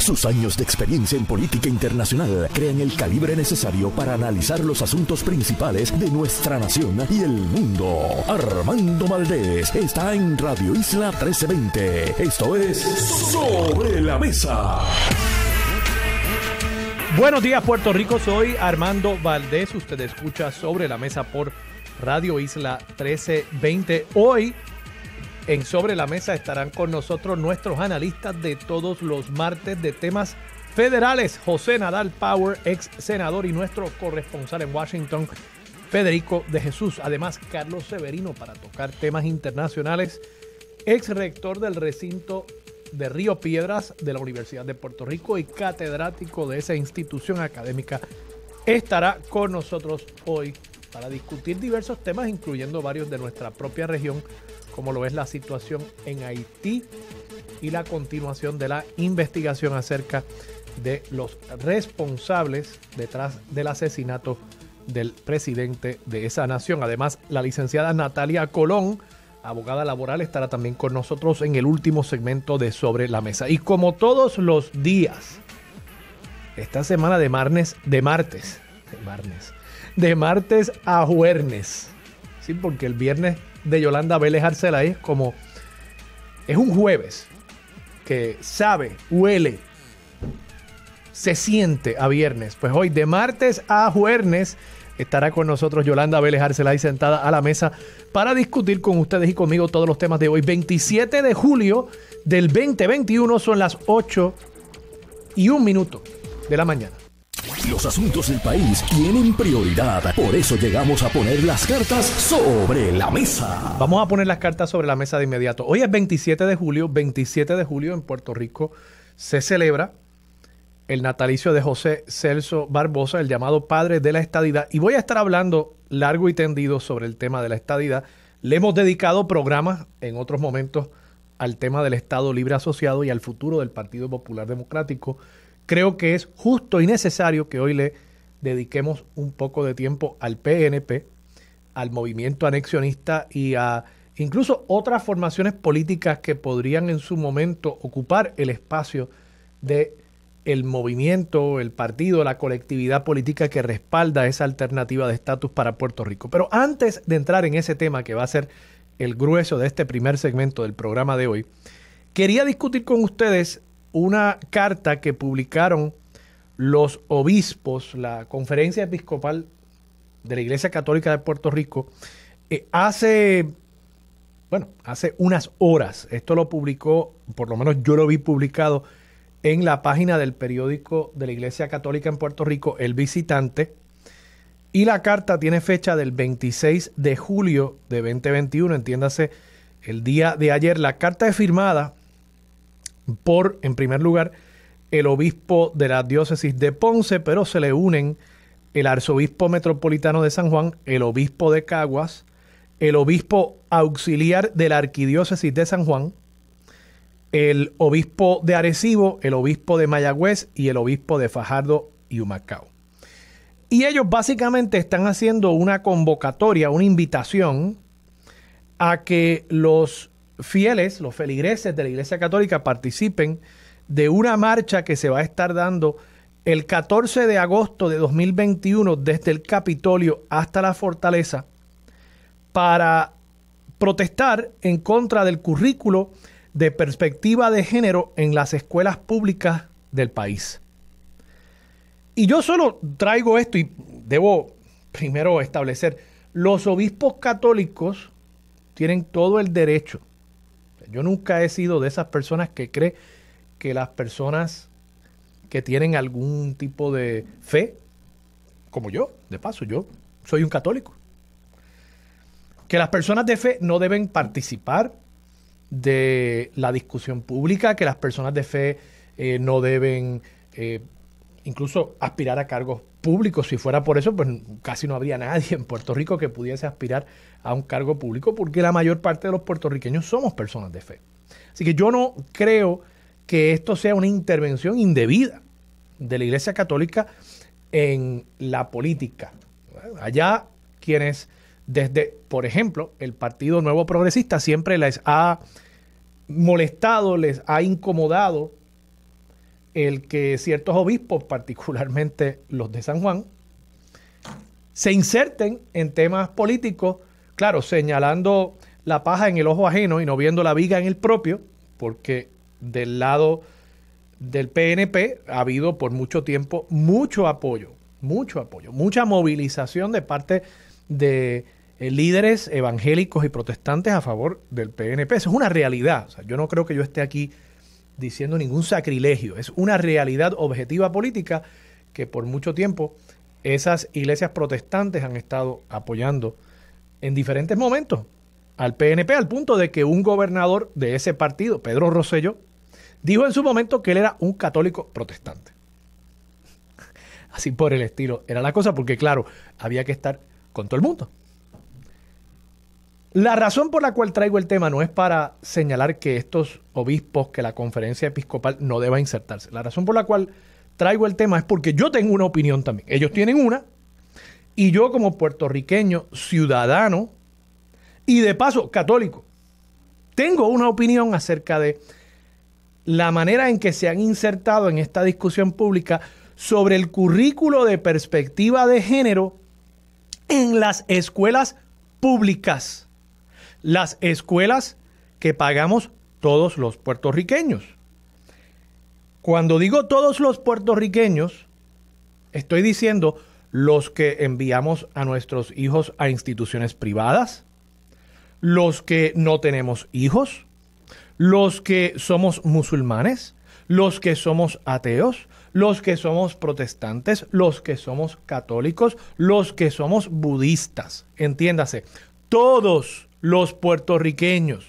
Sus años de experiencia en política internacional crean el calibre necesario para analizar los asuntos principales de nuestra nación y el mundo. Armando Valdés está en Radio Isla 1320. Esto es Sobre la Mesa. Buenos días, Puerto Rico. Soy Armando Valdés. Usted escucha Sobre la Mesa por Radio Isla 1320. Hoy en Sobre la Mesa estarán con nosotros nuestros analistas de todos los martes de temas federales. José Nadal Power, ex senador, y nuestro corresponsal en Washington, Federico de Jesús. Además, Carlos Severino para tocar temas internacionales, ex rector del recinto de Río Piedras de la Universidad de Puerto Rico y catedrático de esa institución académica, estará con nosotros hoy para discutir diversos temas, incluyendo varios de nuestra propia región, como lo es la situación en Haití y la continuación de la investigación acerca de los responsables detrás del asesinato del presidente de esa nación. Además, la licenciada Natalia Colón, abogada laboral, estará también con nosotros en el último segmento de Sobre la Mesa. Y como todos los días, esta semana de martes a jueves, sí, porque el viernes de Yolanda Vélez Arcelay es un jueves que sabe, huele, se siente a viernes. Pues hoy de martes a jueves estará con nosotros Yolanda Vélez Arcelay sentada a la mesa para discutir con ustedes y conmigo todos los temas de hoy. 27 de julio del 2021, son las 8:01 de la mañana. Los asuntos del país tienen prioridad. Por eso llegamos a poner las cartas sobre la mesa. Vamos a poner las cartas sobre la mesa de inmediato. Hoy es 27 de julio. 27 de julio en Puerto Rico se celebra el natalicio de José Celso Barbosa, el llamado padre de la estadidad. Y voy a estar hablando largo y tendido sobre el tema de la estadidad. Le hemos dedicado programas en otros momentos al tema del Estado Libre Asociado y al futuro del Partido Popular Democrático. Creo que es justo y necesario que hoy le dediquemos un poco de tiempo al PNP, al movimiento anexionista y a incluso otras formaciones políticas que podrían en su momento ocupar el espacio de el movimiento, el partido, la colectividad política que respalda esa alternativa de estatus para Puerto Rico. Pero antes de entrar en ese tema, que va a ser el grueso de este primer segmento del programa de hoy, quería discutir con ustedes una carta que publicaron los obispos, la Conferencia Episcopal de la Iglesia Católica de Puerto Rico, hace unas horas. Esto lo publicó, por lo menos yo lo vi publicado en la página del periódico de la Iglesia Católica en Puerto Rico, El Visitante, y la carta tiene fecha del 26 de julio de 2021, entiéndase, el día de ayer. La carta es firmada por, en primer lugar, el obispo de la diócesis de Ponce, pero se le unen el arzobispo metropolitano de San Juan, el obispo de Caguas, el obispo auxiliar de la arquidiócesis de San Juan, el obispo de Arecibo, el obispo de Mayagüez y el obispo de Fajardo y Humacao. Y ellos básicamente están haciendo una convocatoria, una invitación a que los fieles, los feligreses de la Iglesia Católica participen de una marcha que se va a estar dando el 14 de agosto de 2021 desde el Capitolio hasta la Fortaleza para protestar en contra del currículo de perspectiva de género en las escuelas públicas del país. Y yo solo traigo esto y debo primero establecer, los obispos católicos tienen todo el derecho. Yo nunca he sido de esas personas que cree que las personas que tienen algún tipo de fe, como yo, de paso, yo soy un católico, que las personas de fe no deben participar de la discusión pública, que las personas de fe no deben incluso aspirar a cargos públicos. Si fuera por eso, pues casi no habría nadie en Puerto Rico que pudiese aspirar a un cargo público, porque la mayor parte de los puertorriqueños somos personas de fe. Así que yo no creo que esto sea una intervención indebida de la Iglesia Católica en la política. Allá quienes desde, por ejemplo, el Partido Nuevo Progresista siempre les ha molestado, les ha incomodado el que ciertos obispos, particularmente los de San Juan, se inserten en temas políticos, claro, señalando la paja en el ojo ajeno y no viendo la viga en el propio, porque del lado del PNP ha habido por mucho tiempo mucho apoyo, mucha movilización de parte de líderes evangélicos y protestantes a favor del PNP. Eso es una realidad. O sea, yo no creo que yo esté aquí diciendo ningún sacrilegio. Es una realidad objetiva política que por mucho tiempo esas iglesias protestantes han estado apoyando en diferentes momentos al PNP, al punto de que un gobernador de ese partido, Pedro Rosselló, dijo en su momento que él era un católico protestante. Así por el estilo era la cosa, porque claro, había que estar con todo el mundo. La razón por la cual traigo el tema no es para señalar que estos obispos, que la conferencia episcopal no deba insertarse. La razón por la cual traigo el tema es porque yo tengo una opinión también. Ellos tienen una, y yo como puertorriqueño, ciudadano, y de paso católico, tengo una opinión acerca de la manera en que se han insertado en esta discusión pública sobre el currículo de perspectiva de género en las escuelas públicas. Las escuelas que pagamos todos los puertorriqueños. Cuando digo todos los puertorriqueños, estoy diciendo los que enviamos a nuestros hijos a instituciones privadas, los que no tenemos hijos, los que somos musulmanes, los que somos ateos, los que somos protestantes, los que somos católicos, los que somos budistas. Entiéndase, todos los puertorriqueños,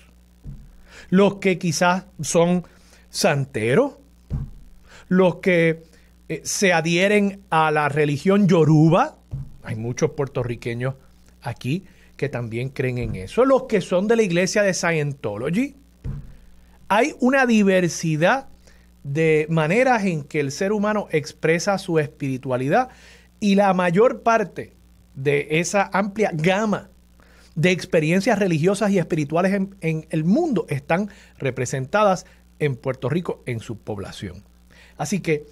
los que quizás son santeros, los que se adhieren a la religión yoruba, hay muchos puertorriqueños aquí que también creen en eso, los que son de la iglesia de Scientology. Hay una diversidad de maneras en que el ser humano expresa su espiritualidad, y la mayor parte de esa amplia gama de experiencias religiosas y espirituales en el mundo están representadas en Puerto Rico, en su población. Así que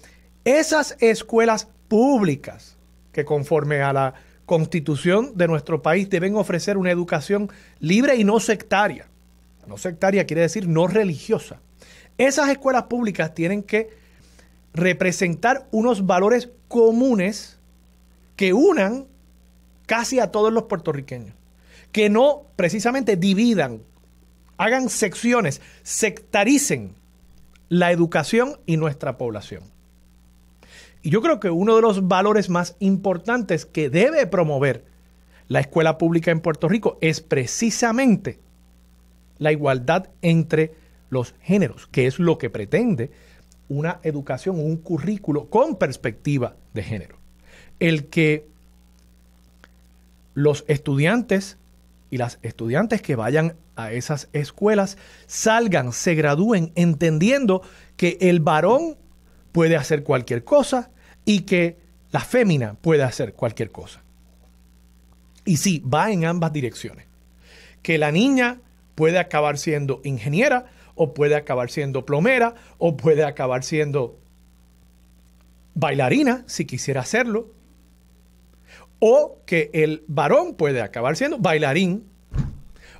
esas escuelas públicas que conforme a la Constitución de nuestro país deben ofrecer una educación libre y no sectaria. No sectaria quiere decir no religiosa. Esas escuelas públicas tienen que representar unos valores comunes que unan casi a todos los puertorriqueños. Que no precisamente dividan, hagan secciones, sectaricen la educación y nuestra población. Y yo creo que uno de los valores más importantes que debe promover la escuela pública en Puerto Rico es precisamente la igualdad entre los géneros, que es lo que pretende una educación, un currículo con perspectiva de género. El que los estudiantes y las estudiantes que vayan a esas escuelas salgan, se gradúen entendiendo que el varón puede hacer cualquier cosa y que la fémina puede hacer cualquier cosa. Y sí, va en ambas direcciones. Que la niña puede acabar siendo ingeniera, o puede acabar siendo plomera, o puede acabar siendo bailarina, si quisiera hacerlo. O que el varón puede acabar siendo bailarín,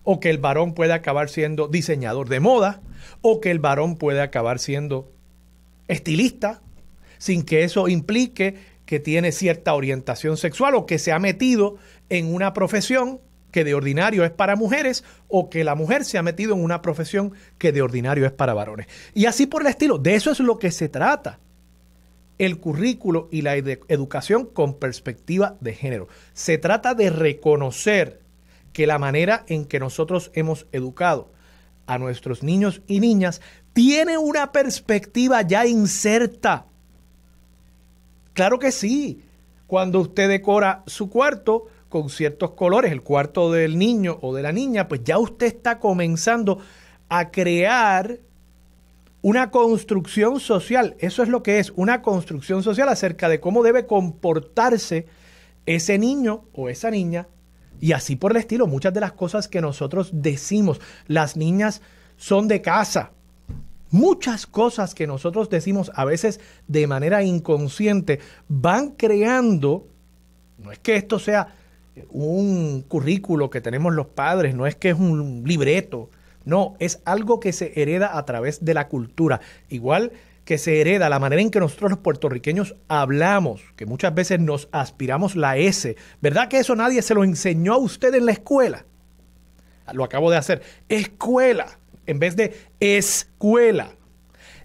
o que el varón puede acabar siendo diseñador de moda, o que el varón puede acabar siendo estilista, sin que eso implique que tiene cierta orientación sexual o que se ha metido en una profesión que de ordinario es para mujeres, o que la mujer se ha metido en una profesión que de ordinario es para varones. Y así por el estilo. De eso es lo que se trata el currículo y la educación con perspectiva de género. Se trata de reconocer que la manera en que nosotros hemos educado a nuestros niños y niñas tiene una perspectiva ya inserta. Claro que sí. Cuando usted decora su cuarto con ciertos colores, el cuarto del niño o de la niña, pues ya usted está comenzando a crear una construcción social. Eso es lo que es, una construcción social acerca de cómo debe comportarse ese niño o esa niña. Y así por el estilo, muchas de las cosas que nosotros decimos, las niñas son de casa, Muchas cosas que nosotros decimos a veces de manera inconsciente van creando, no es que esto sea un currículo que tenemos los padres, no es que es un libreto, no, es algo que se hereda a través de la cultura. Igual que se hereda la manera en que nosotros los puertorriqueños hablamos, que muchas veces nos aspiramos la S. ¿Verdad que eso nadie se lo enseñó a usted en la escuela? Lo acabo de hacer. Escuela, en vez de escuela.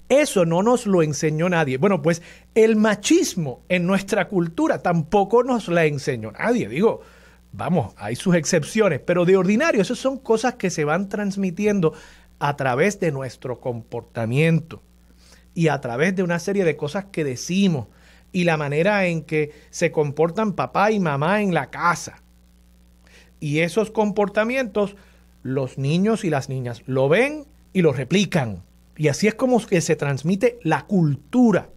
Eso no nos lo enseñó nadie. Bueno, pues el machismo en nuestra cultura tampoco nos la enseñó nadie. Digo, vamos, hay sus excepciones, pero de ordinario, esas son cosas que se van transmitiendo a través de nuestro comportamiento y a través de una serie de cosas que decimos y la manera en que se comportan papá y mamá en la casa. Y esos comportamientos, los niños y las niñas lo ven y lo replican. Y así es como que se transmite la cultura.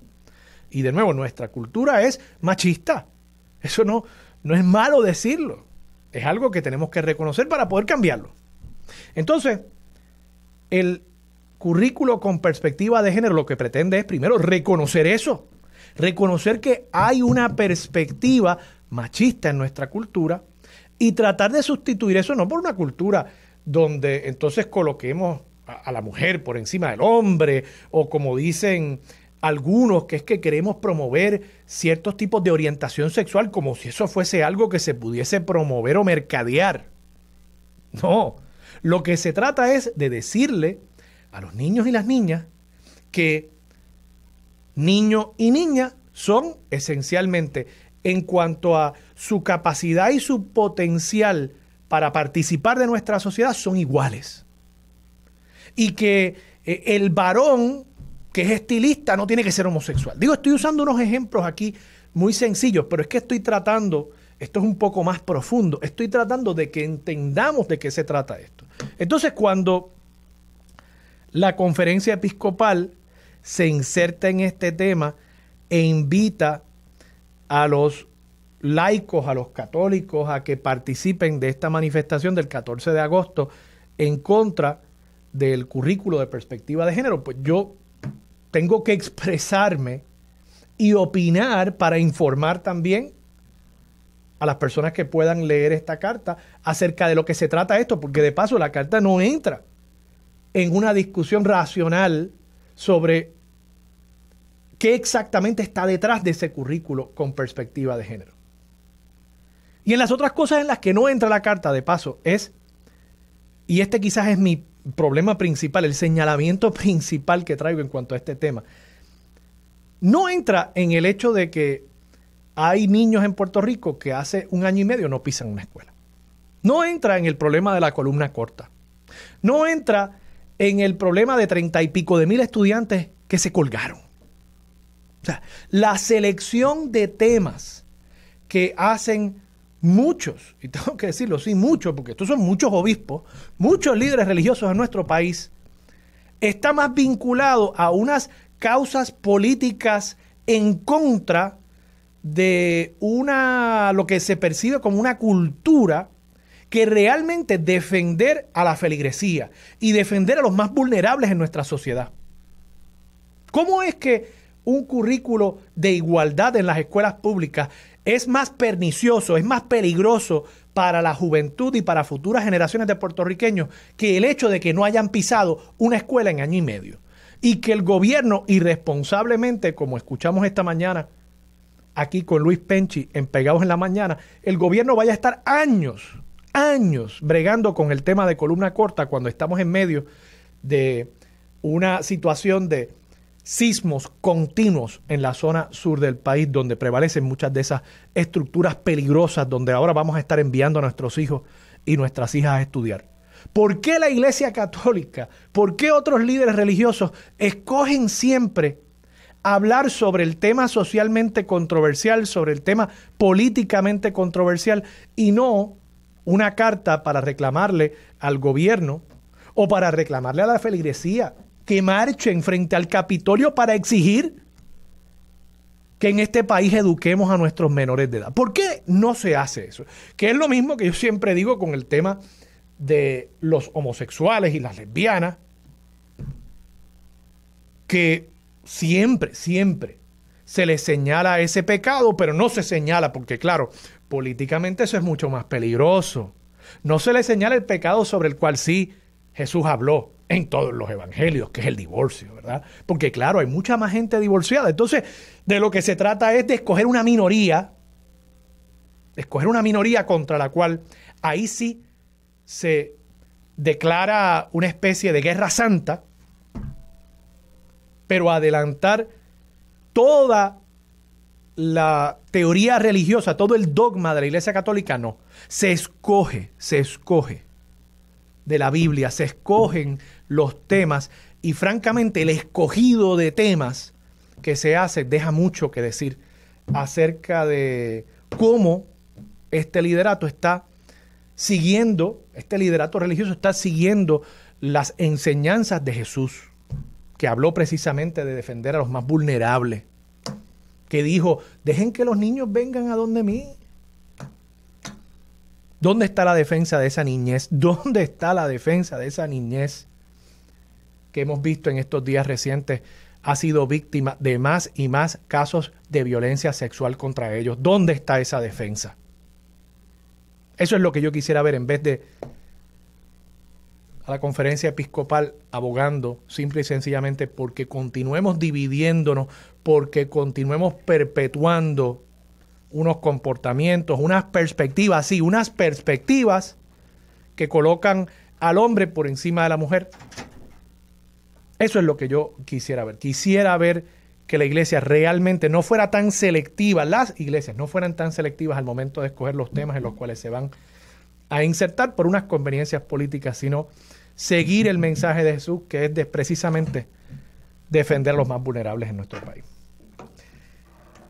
Y de nuevo, nuestra cultura es machista. Eso no es malo decirlo. Es algo que tenemos que reconocer para poder cambiarlo. Entonces, el currículo con perspectiva de género lo que pretende es primero reconocer eso. Reconocer que hay una perspectiva machista en nuestra cultura y tratar de sustituir eso no por una cultura donde entonces coloquemos a la mujer por encima del hombre, o como dicen algunos, que es que queremos promover ciertos tipos de orientación sexual como si eso fuese algo que se pudiese promover o mercadear. No, lo que se trata es de decirle a los niños y las niñas que niño y niña son esencialmente, en cuanto a su capacidad y su potencial para participar de nuestra sociedad, son iguales. Y que el varón que es estilista no tiene que ser homosexual. Digo, estoy usando unos ejemplos aquí muy sencillos, pero es que estoy tratando, esto es un poco más profundo, estoy tratando de que entendamos de qué se trata esto. Entonces, cuando la conferencia episcopal se inserta en este tema e invita a los laicos, a los católicos, a que participen de esta manifestación del 14 de agosto en contra del currículo de perspectiva de género, pues yo tengo que expresarme y opinar para informar también a las personas que puedan leer esta carta acerca de lo que se trata esto, porque de paso la carta no entra en una discusión racional sobre qué exactamente está detrás de ese currículo con perspectiva de género. Y en las otras cosas en las que no entra la carta, de paso, es, y este quizás es mi problema principal, el señalamiento principal que traigo en cuanto a este tema, no entra en el hecho de que hay niños en Puerto Rico que hace 1 año y medio no pisan una escuela. No entra en el problema de la columna corta. No entra en el problema de 30 y pico de mil estudiantes que se colgaron. O sea, la selección de temas que hacen muchos, y tengo que decirlo, sí, muchos, porque estos son muchos obispos, muchos líderes religiosos en nuestro país, está más vinculado a unas causas políticas en contra de lo que se percibe como una cultura que realmente defender a la feligresía y defender a los más vulnerables en nuestra sociedad. ¿Cómo es que un currículo de igualdad en las escuelas públicas es más pernicioso, es más peligroso para la juventud y para futuras generaciones de puertorriqueños que el hecho de que no hayan pisado una escuela en 1 año y medio? Y que el gobierno irresponsablemente, como escuchamos esta mañana aquí con Luis Penchi en Pegados en la Mañana, el gobierno vaya a estar años bregando con el tema de columna corta cuando estamos en medio de una situación de sismos continuos en la zona sur del país, donde prevalecen muchas de esas estructuras peligrosas, donde ahora vamos a estar enviando a nuestros hijos y nuestras hijas a estudiar. ¿Por qué la Iglesia Católica, por qué otros líderes religiosos escogen siempre hablar sobre el tema socialmente controversial, sobre el tema políticamente controversial, y no una carta para reclamarle al gobierno o para reclamarle a la feligresía que marchen frente al Capitolio para exigir que en este país eduquemos a nuestros menores de edad? ¿Por qué no se hace eso? Que es lo mismo que yo siempre digo con el tema de los homosexuales y las lesbianas. que siempre se le señala ese pecado, pero no se señala porque, claro, políticamente eso es mucho más peligroso. No se le señala el pecado sobre el cual sí Jesús habló en todos los evangelios, que es el divorcio, ¿verdad? Porque, claro, hay mucha más gente divorciada. Entonces, de lo que se trata es de escoger una minoría contra la cual ahí sí se declara una especie de guerra santa, pero adelantar toda la teoría religiosa, todo el dogma de la Iglesia Católica, no. Se escoge de la Biblia, se escogen los temas y francamente el escogido de temas que se hace deja mucho que decir acerca de cómo este liderato religioso está siguiendo las enseñanzas de Jesús, que habló precisamente de defender a los más vulnerables, que dijo, dejen que los niños vengan a donde mí. ¿Dónde está la defensa de esa niñez? ¿Dónde está la defensa de esa niñez que hemos visto en estos días recientes ha sido víctima de más y más casos de violencia sexual contra ellos? ¿Dónde está esa defensa? Eso es lo que yo quisiera ver en vez de a la conferencia episcopal abogando simple y sencillamente porque continuemos dividiéndonos, porque continuemos perpetuando unos comportamientos, unas perspectivas que colocan al hombre por encima de la mujer. Eso es lo que yo quisiera ver. Quisiera ver que la iglesia realmente no fuera tan selectiva, las iglesias no fueran tan selectivas al momento de escoger los temas en los cuales se van a insertar por unas conveniencias políticas, sino seguir el mensaje de Jesús, que es precisamente defender a los más vulnerables en nuestro país.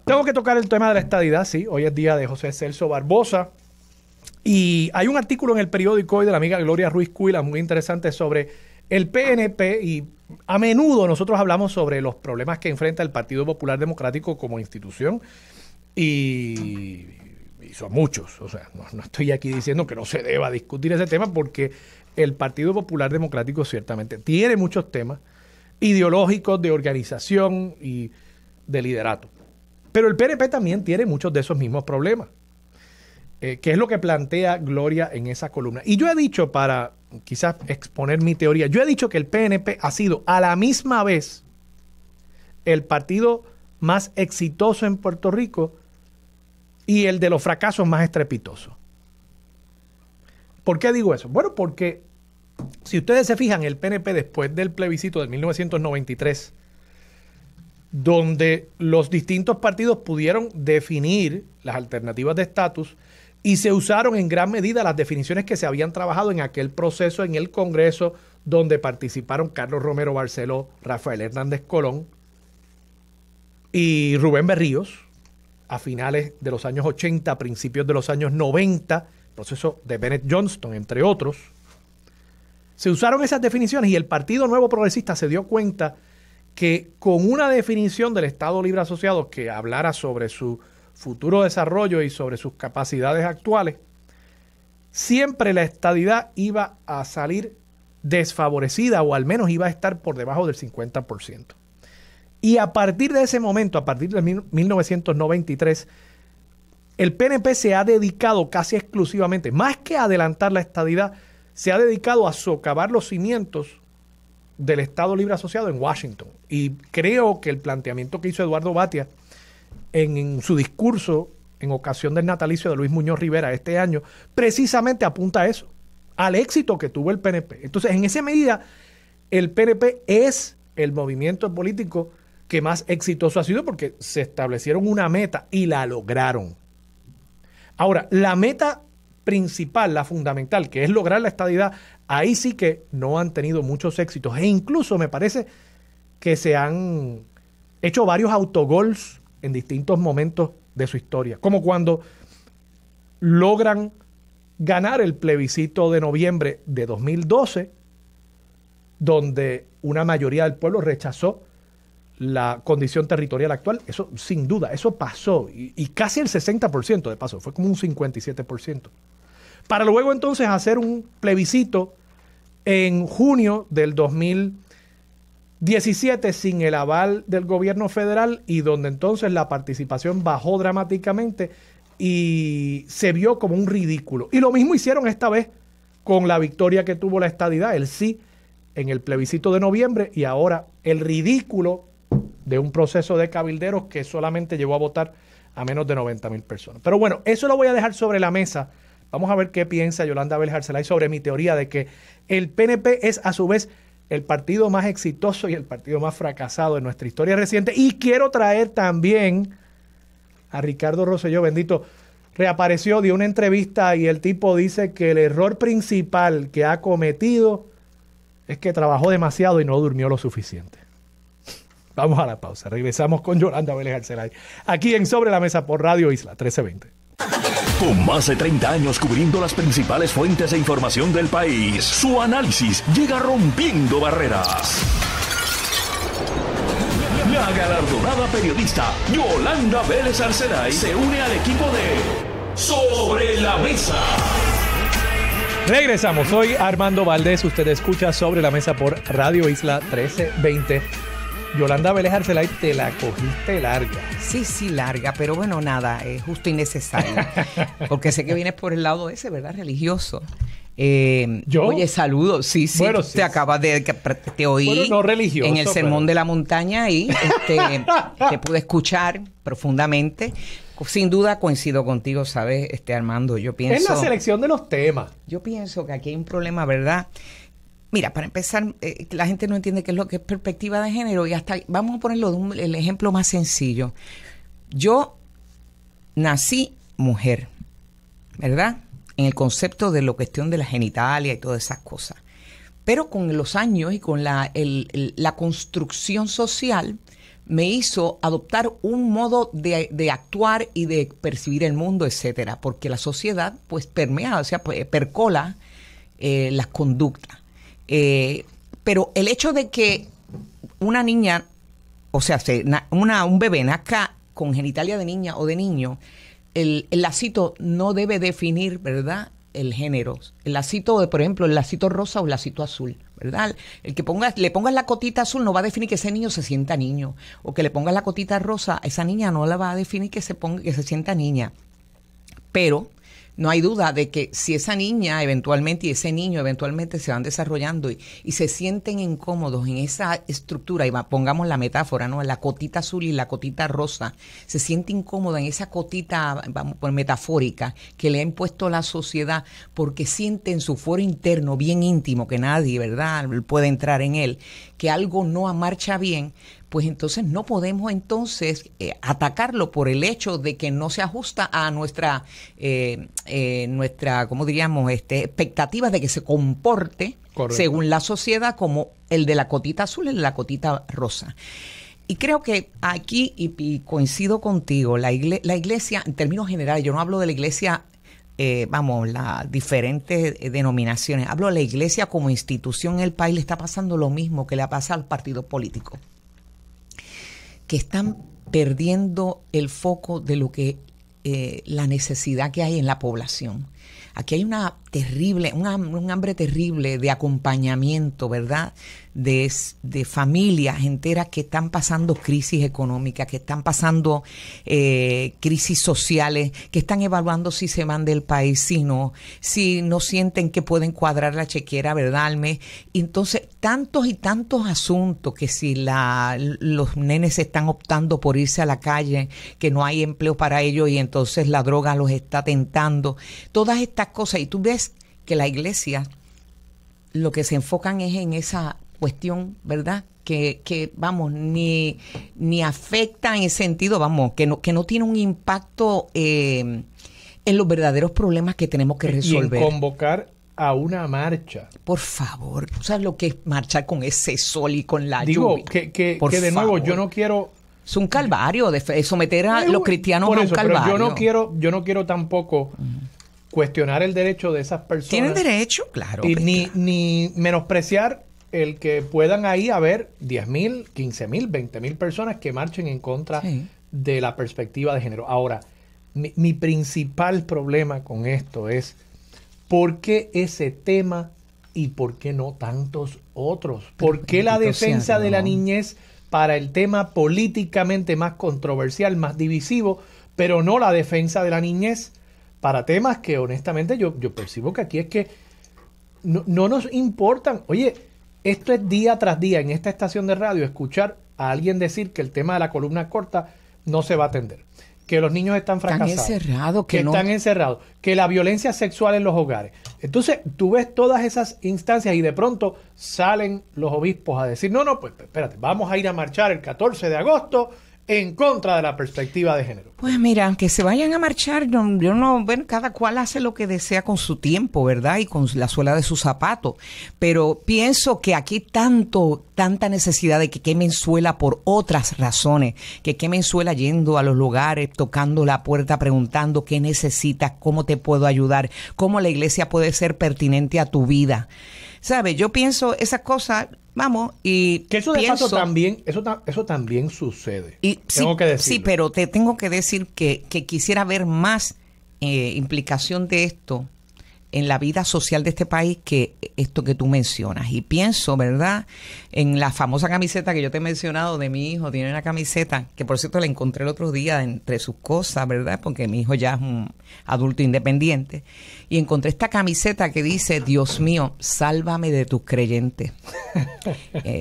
Tengo que tocar el tema de la estadidad, sí. Hoy es día de José Celso Barbosa. Y hay un artículo en el periódico hoy de la amiga Gloria Ruiz Cuila muy interesante sobre el PNP, y a menudo nosotros hablamos sobre los problemas que enfrenta el Partido Popular Democrático como institución, y son muchos. O sea, no estoy aquí diciendo que no se deba discutir ese tema, porque el Partido Popular Democrático ciertamente tiene muchos temas ideológicos, de organización y de liderato. Pero el PNP también tiene muchos de esos mismos problemas, que es lo que plantea Gloria en esa columna. Y yo he dicho, para quizás exponer mi teoría, yo he dicho que el PNP ha sido a la misma vez el partido más exitoso en Puerto Rico y el de los fracasos más estrepitosos. ¿Por qué digo eso? Bueno, porque si ustedes se fijan, el PNP después del plebiscito de 1993, donde los distintos partidos pudieron definir las alternativas de estatus y se usaron en gran medida las definiciones que se habían trabajado en aquel proceso en el Congreso, donde participaron Carlos Romero Barceló, Rafael Hernández Colón y Rubén Berríos, a finales de los años 80, principios de los años 90, proceso de Bennett Johnston, entre otros. Se usaron esas definiciones y el Partido Nuevo Progresista se dio cuenta que con una definición del Estado Libre Asociado que hablara sobre su futuro desarrollo y sobre sus capacidades actuales, siempre la estadidad iba a salir desfavorecida, o al menos iba a estar por debajo del 50%. Y a partir de ese momento, a partir de 1993, el PNP se ha dedicado casi exclusivamente, más que a adelantar la estadidad, se ha dedicado a socavar los cimientos del Estado Libre Asociado en Washington. Y creo que el planteamiento que hizo Eduardo Batia en su discurso en ocasión del natalicio de Luis Muñoz Rivera este año, precisamente apunta a eso, al éxito que tuvo el PNP. Entonces, en esa medida, el PNP es el movimiento político que más exitoso ha sido, porque se establecieron una meta y la lograron. Ahora, la meta principal, la fundamental, que es lograr la estadidad, ahí sí que no han tenido muchos éxitos, e incluso me parece que se han hecho varios autogols en distintos momentos de su historia, como cuando logran ganar el plebiscito de noviembre de 2012, donde una mayoría del pueblo rechazó la condición territorial actual. Eso sin duda, eso pasó, y casi el 60% de paso, fue como un 57%. Para luego entonces hacer un plebiscito en junio del 2014 17 sin el aval del gobierno federal y donde entonces la participación bajó dramáticamente y se vio como un ridículo. Y lo mismo hicieron esta vez con la victoria que tuvo la estadidad, el sí en el plebiscito de noviembre y ahora el ridículo de un proceso de cabilderos que solamente llevó a votar a menos de 90,000 personas. Pero bueno, eso lo voy a dejar sobre la mesa. Vamos a ver qué piensa Yolanda Vélez Arcelay sobre mi teoría de que el PNP es a su vez el partido más exitoso y el partido más fracasado de nuestra historia reciente. Y quiero traer también a Ricardo Rosselló, bendito, reapareció, dio una entrevista y el tipo dice que el error principal que ha cometido es que trabajó demasiado y no durmió lo suficiente. Vamos a la pausa. Regresamos con Yolanda Vélez Arcelay, aquí en Sobre la Mesa por Radio Isla 1320. Con más de 30 años cubriendo las principales fuentes de información del país, su análisis llega rompiendo barreras. La galardonada periodista Yolanda Vélez Arcelay se une al equipo de Sobre la Mesa. Regresamos, soy Armando Valdés, usted escucha Sobre la Mesa por Radio Isla 1320. Yolanda Vélez Arcelay, te la cogiste larga. Sí, larga, pero bueno, nada, es justo y necesario. Porque sé que vienes por el lado ese, ¿verdad? Religioso. ¿Yo? Oye, saludos. Sí, bueno, te acabas de... Te oí bueno, no religioso, en el Sermón pero... de la Montaña y te pude escuchar profundamente. Sin duda coincido contigo, ¿sabes, Armando? Yo pienso... Es la selección de los temas. Yo pienso que aquí hay un problema, ¿verdad? Mira, para empezar, la gente no entiende qué es lo que es perspectiva de género y hasta, vamos a ponerlo el ejemplo más sencillo. Yo nací mujer, ¿verdad? En el concepto de la cuestión de la genitalia y todas esas cosas. Pero con los años y con la construcción social me hizo adoptar un modo de actuar y de percibir el mundo, etcétera, porque la sociedad pues permea, o sea, percola las conductas. Pero el hecho de que una niña, o sea, un bebé nazca con genitalia de niña o de niño, el lacito no debe definir, ¿verdad?, el género. El lacito, por ejemplo, el lacito rosa o el lacito azul, ¿verdad? El que le pongas la cotita azul no va a definir que ese niño se sienta niño. O que le pongas la cotita rosa, esa niña no la va a definir que se sienta niña. Pero no hay duda de que si esa niña eventualmente y ese niño eventualmente se van desarrollando y se sienten incómodos en esa estructura, y pongamos la metáfora, ¿no? La cotita azul y la cotita rosa, se siente incómoda en esa cotita, vamos por metafórica, que le ha impuesto la sociedad porque siente en su foro interno, bien íntimo, que nadie, ¿verdad?, puede entrar en él, que algo no marcha bien, pues entonces no podemos atacarlo por el hecho de que no se ajusta a nuestra ¿cómo diríamos?, expectativas de que se comporte correcto, según la sociedad, como el de la cotita azul y el de la cotita rosa. Y creo que aquí, y coincido contigo, la iglesia, en términos generales, yo no hablo de la iglesia, las diferentes denominaciones, hablo de la iglesia como institución en el país, le está pasando lo mismo que le pasa al partido político, que están perdiendo el foco de lo que la necesidad que hay en la población. Aquí hay un hambre terrible de acompañamiento, ¿verdad?, de familias enteras que están pasando crisis económicas, que están pasando crisis sociales, que están evaluando si se van del país, si no sienten que pueden cuadrar la chequera, ¿verdad?, al mes. Y entonces, tantos y tantos asuntos, que si los nenes están optando por irse a la calle, que no hay empleo para ellos y entonces la droga los está tentando, todas estas cosas. Y tú ves que la iglesia lo que se enfocan es en esa cuestión, ¿verdad?, que vamos, ni afecta en ese sentido, vamos, que no tiene un impacto en los verdaderos problemas que tenemos que resolver. Y en convocar a una marcha. Por favor, ¿tú sabes lo que es marchar con ese sol y con la Digo, lluvia? que de nuevo, yo no quiero... Es un calvario de someter a los cristianos a un calvario. Pero yo no quiero tampoco cuestionar el derecho de esas personas. ¿Tienen derecho? Claro. Y ni menospreciar el que puedan ahí haber 10,000, 15,000, 20,000 personas que marchen en contra de la perspectiva de género. Ahora, mi principal problema con esto es por qué ese tema ¿Y por qué no tantos otros? ¿Por qué la defensa de la niñez para el tema políticamente más controversial, más divisivo, pero no la defensa de la niñez para temas que honestamente yo percibo que aquí es que no nos importan? Oye, esto es día tras día en esta estación de radio escuchar a alguien decir que el tema de la columna corta no se va a atender, que los niños están fracasados, están encerrados, que la violencia sexual en los hogares. Entonces, tú ves todas esas instancias y de pronto salen los obispos a decir, no, pues espérate, vamos a ir a marchar el 14 de agosto en contra de la perspectiva de género. Pues mira, que se vayan a marchar, bueno, cada cual hace lo que desea con su tiempo, ¿verdad? Y con la suela de su zapato. Pero pienso que aquí tanta necesidad de que quemen suela por otras razones, que quemen suela yendo a los lugares, tocando la puerta, preguntando qué necesitas, cómo te puedo ayudar, cómo la iglesia puede ser pertinente a tu vida. ¿Sabes? Yo pienso esas cosas, vamos, y que eso de paso también, eso también sucede. Tengo que decirlo. Sí, pero te tengo que decir que quisiera ver más implicación de esto en la vida social de este país que esto que tú mencionas. Y pienso, ¿verdad?, en la famosa camiseta que yo te he mencionado de mi hijo. Tiene una camiseta que, por cierto, la encontré el otro día entre sus cosas, ¿verdad?, porque mi hijo ya es un adulto independiente. Y encontré esta camiseta que dice, Dios mío, sálvame de tus creyentes.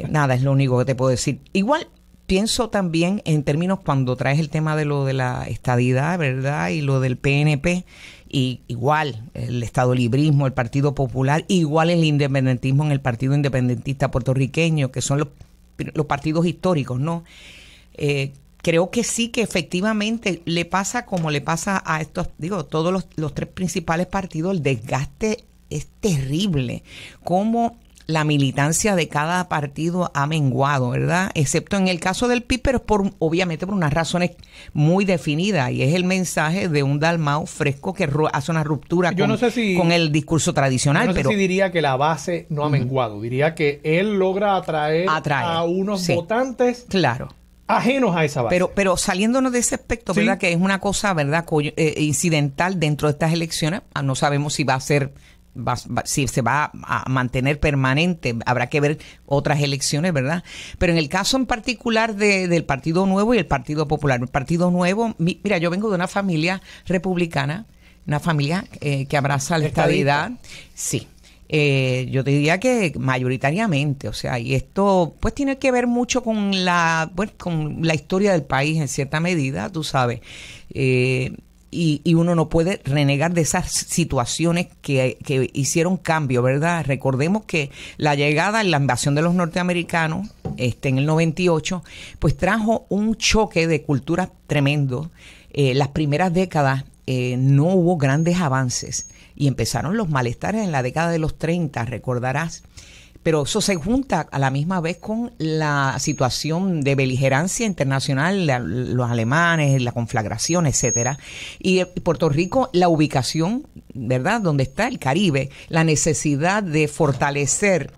Nada, es lo único que te puedo decir. Igual pienso también en términos cuando traes el tema de lo de la estadidad, ¿verdad?, y lo del PNP, y igual el Estado Librismo, el Partido Popular, igual el independentismo en el Partido Independentista Puertorriqueño, que son los partidos históricos, ¿no? Creo que sí, que efectivamente le pasa como le pasa a estos, todos los tres principales partidos, el desgaste es terrible. Como la militancia de cada partido ha menguado, ¿verdad? Excepto en el caso del PIB, pero obviamente por unas razones muy definidas, y es el mensaje de un Dalmau fresco que hace una ruptura con el discurso tradicional. Yo no sé si diría que la base no ha menguado, diría que él logra atraer a unos votantes ajenos a esa base. Pero saliéndonos de ese aspecto, ¿verdad? Que es una cosa, ¿verdad?, incidental dentro de estas elecciones. No sabemos si va a ser... si se va a mantener permanente, habrá que ver otras elecciones, ¿verdad? Pero en el caso en particular del Partido Nuevo y el Partido Popular, el Partido Nuevo, mira, yo vengo de una familia republicana, una familia que abraza la estadidad. Sí. Yo te diría que mayoritariamente, o sea, y esto pues tiene que ver mucho con la historia del país en cierta medida, tú sabes. Y uno no puede renegar de esas situaciones que hicieron cambio, ¿verdad? Recordemos que la invasión de los norteamericanos en el 98, pues trajo un choque de culturas tremendo. Las primeras décadas no hubo grandes avances y empezaron los malestares en la década de los 30, recordarás. Pero eso se junta a la misma vez con la situación de beligerancia internacional, los alemanes, la conflagración, etcétera. Y Puerto Rico, la ubicación, ¿verdad?, donde está el Caribe, la necesidad de fortalecer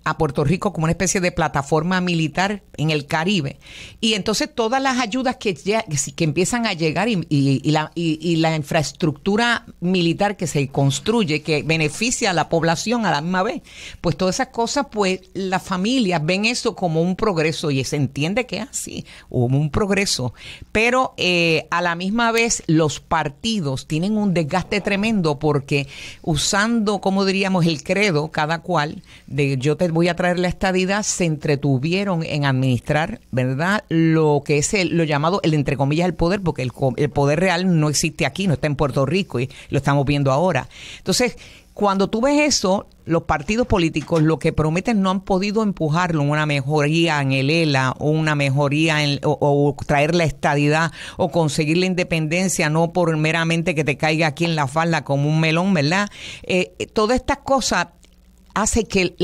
a Puerto Rico como una especie de plataforma militar en el Caribe. Y entonces todas las ayudas que empiezan a llegar y la infraestructura militar que se construye, que beneficia a la población a la misma vez, pues todas esas cosas, pues las familias ven eso como un progreso, y se entiende que es así, hubo un progreso. Pero a la misma vez los partidos tienen un desgaste tremendo, porque usando, como diríamos, el credo, cada cual, de yo te voy a traer la estadidad, se entretuvieron en administrar, ¿verdad?, lo que es lo llamado, entre comillas, el poder, porque el poder real no existe aquí, no está en Puerto Rico, y lo estamos viendo ahora. Entonces, cuando tú ves eso, los partidos políticos lo que prometen no han podido empujarlo en una mejoría en el ELA, o una mejoría o traer la estadidad, o conseguir la independencia, no por meramente que te caiga aquí en la falda como un melón, ¿verdad? Todas estas cosas hace que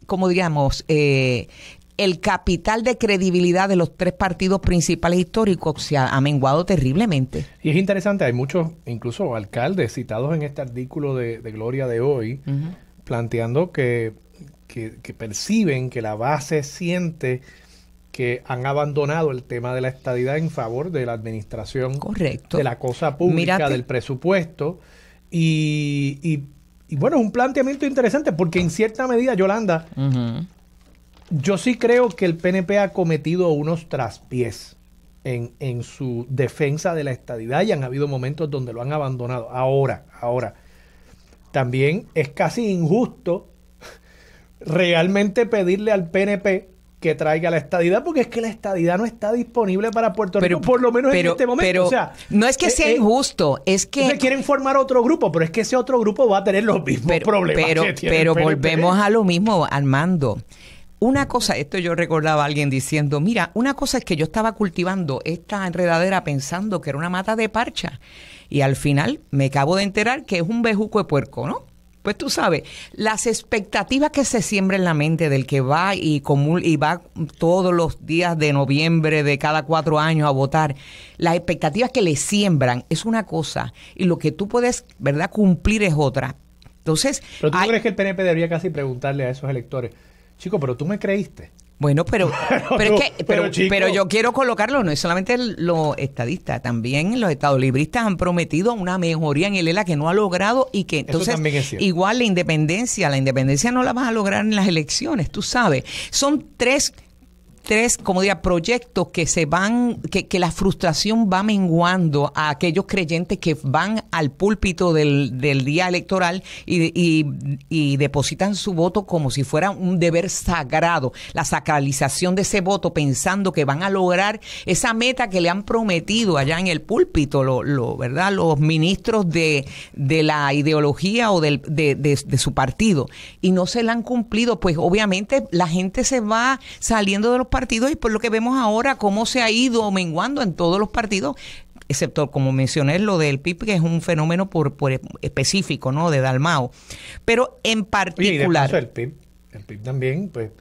como digamos, el capital de credibilidad de los tres partidos principales históricos se ha menguado terriblemente. Y es interesante, hay muchos, incluso alcaldes citados en este artículo de Gloria de hoy, planteando que perciben que la base siente que han abandonado el tema de la estadidad en favor de la administración de la cosa pública, del presupuesto, y bueno, es un planteamiento interesante porque en cierta medida, Yolanda, yo sí creo que el PNP ha cometido unos traspiés en su defensa de la estadidad y han habido momentos donde lo han abandonado. Ahora, también es casi injusto realmente pedirle al PNP que traiga la estadidad, porque es que la estadidad no está disponible para Puerto Rico, por lo menos en este momento. Pero o sea, no es que sea injusto, es que... quieren formar otro grupo, pero es que ese otro grupo va a tener los mismos problemas que tiene Pero el PNP. volvemos a lo mismo, Armando. Una cosa, esto yo recordaba a alguien diciendo, mira, una cosa es que yo estaba cultivando esta enredadera pensando que era una mata de parcha, y al final me acabo de enterar que es un bejuco de puerco, ¿no? Pues tú sabes, las expectativas que se siembran en la mente del que va y va todos los días de noviembre de cada 4 años a votar, las expectativas que le siembran es una cosa y lo que tú puedes, ¿verdad?, cumplir es otra. Entonces, pero tú no crees que el PNP debería casi preguntarle a esos electores, chico, pero tú me creíste. Bueno, pero yo quiero colocarlo, no es solamente los estadistas, también los estadolibristas han prometido una mejoría en el ELA que no ha logrado y que entonces igual la independencia no la vas a lograr en las elecciones, tú sabes. Son tres, como diría, proyectos que se van, que la frustración va menguando a aquellos creyentes que van al púlpito del día electoral y depositan su voto como si fuera un deber sagrado, la sacralización de ese voto, pensando que van a lograr esa meta que le han prometido allá en el púlpito, ¿verdad?, los ministros de la ideología o de su partido, y no se la han cumplido. Pues obviamente la gente se va saliendo de los partidos y por lo que vemos ahora cómo se ha ido menguando en todos los partidos, excepto, como mencioné, lo del PIB, que es un fenómeno por específico, ¿no?, de Dalmau. Pero en particular... Oye, y de paso el PIB también, pues...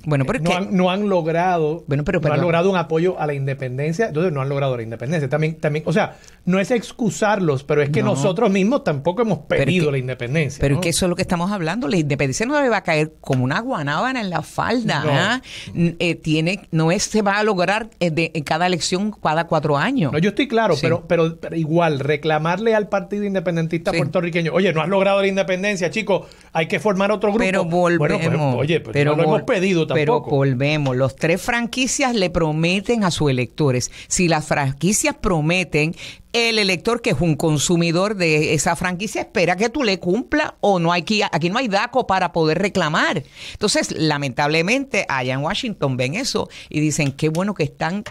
bueno, pero no han logrado han logrado un apoyo a la independencia, entonces no han logrado la independencia. También, o sea, no es excusarlos, pero es que nosotros mismos tampoco hemos pedido la independencia. Pero ¿no? es que eso es lo que estamos hablando. La independencia no le va a caer como una guanábana en la falda. No. Se va a lograr en cada elección cada 4 años. No, yo estoy claro, sí. pero igual, reclamarle al Partido Independentista puertorriqueño, oye, no has logrado la independencia, chicos, hay que formar otro grupo. Pero volvemos. Bueno, pues, no lo hemos pedido tampoco. Pero volvemos, los 3 franquicias le prometen a sus electores. Si las franquicias prometen, el elector, que es un consumidor de esa franquicia, espera que tú le cumpla, o no aquí no hay DACO para poder reclamar. Entonces, lamentablemente, allá en Washington ven eso y dicen, qué bueno que están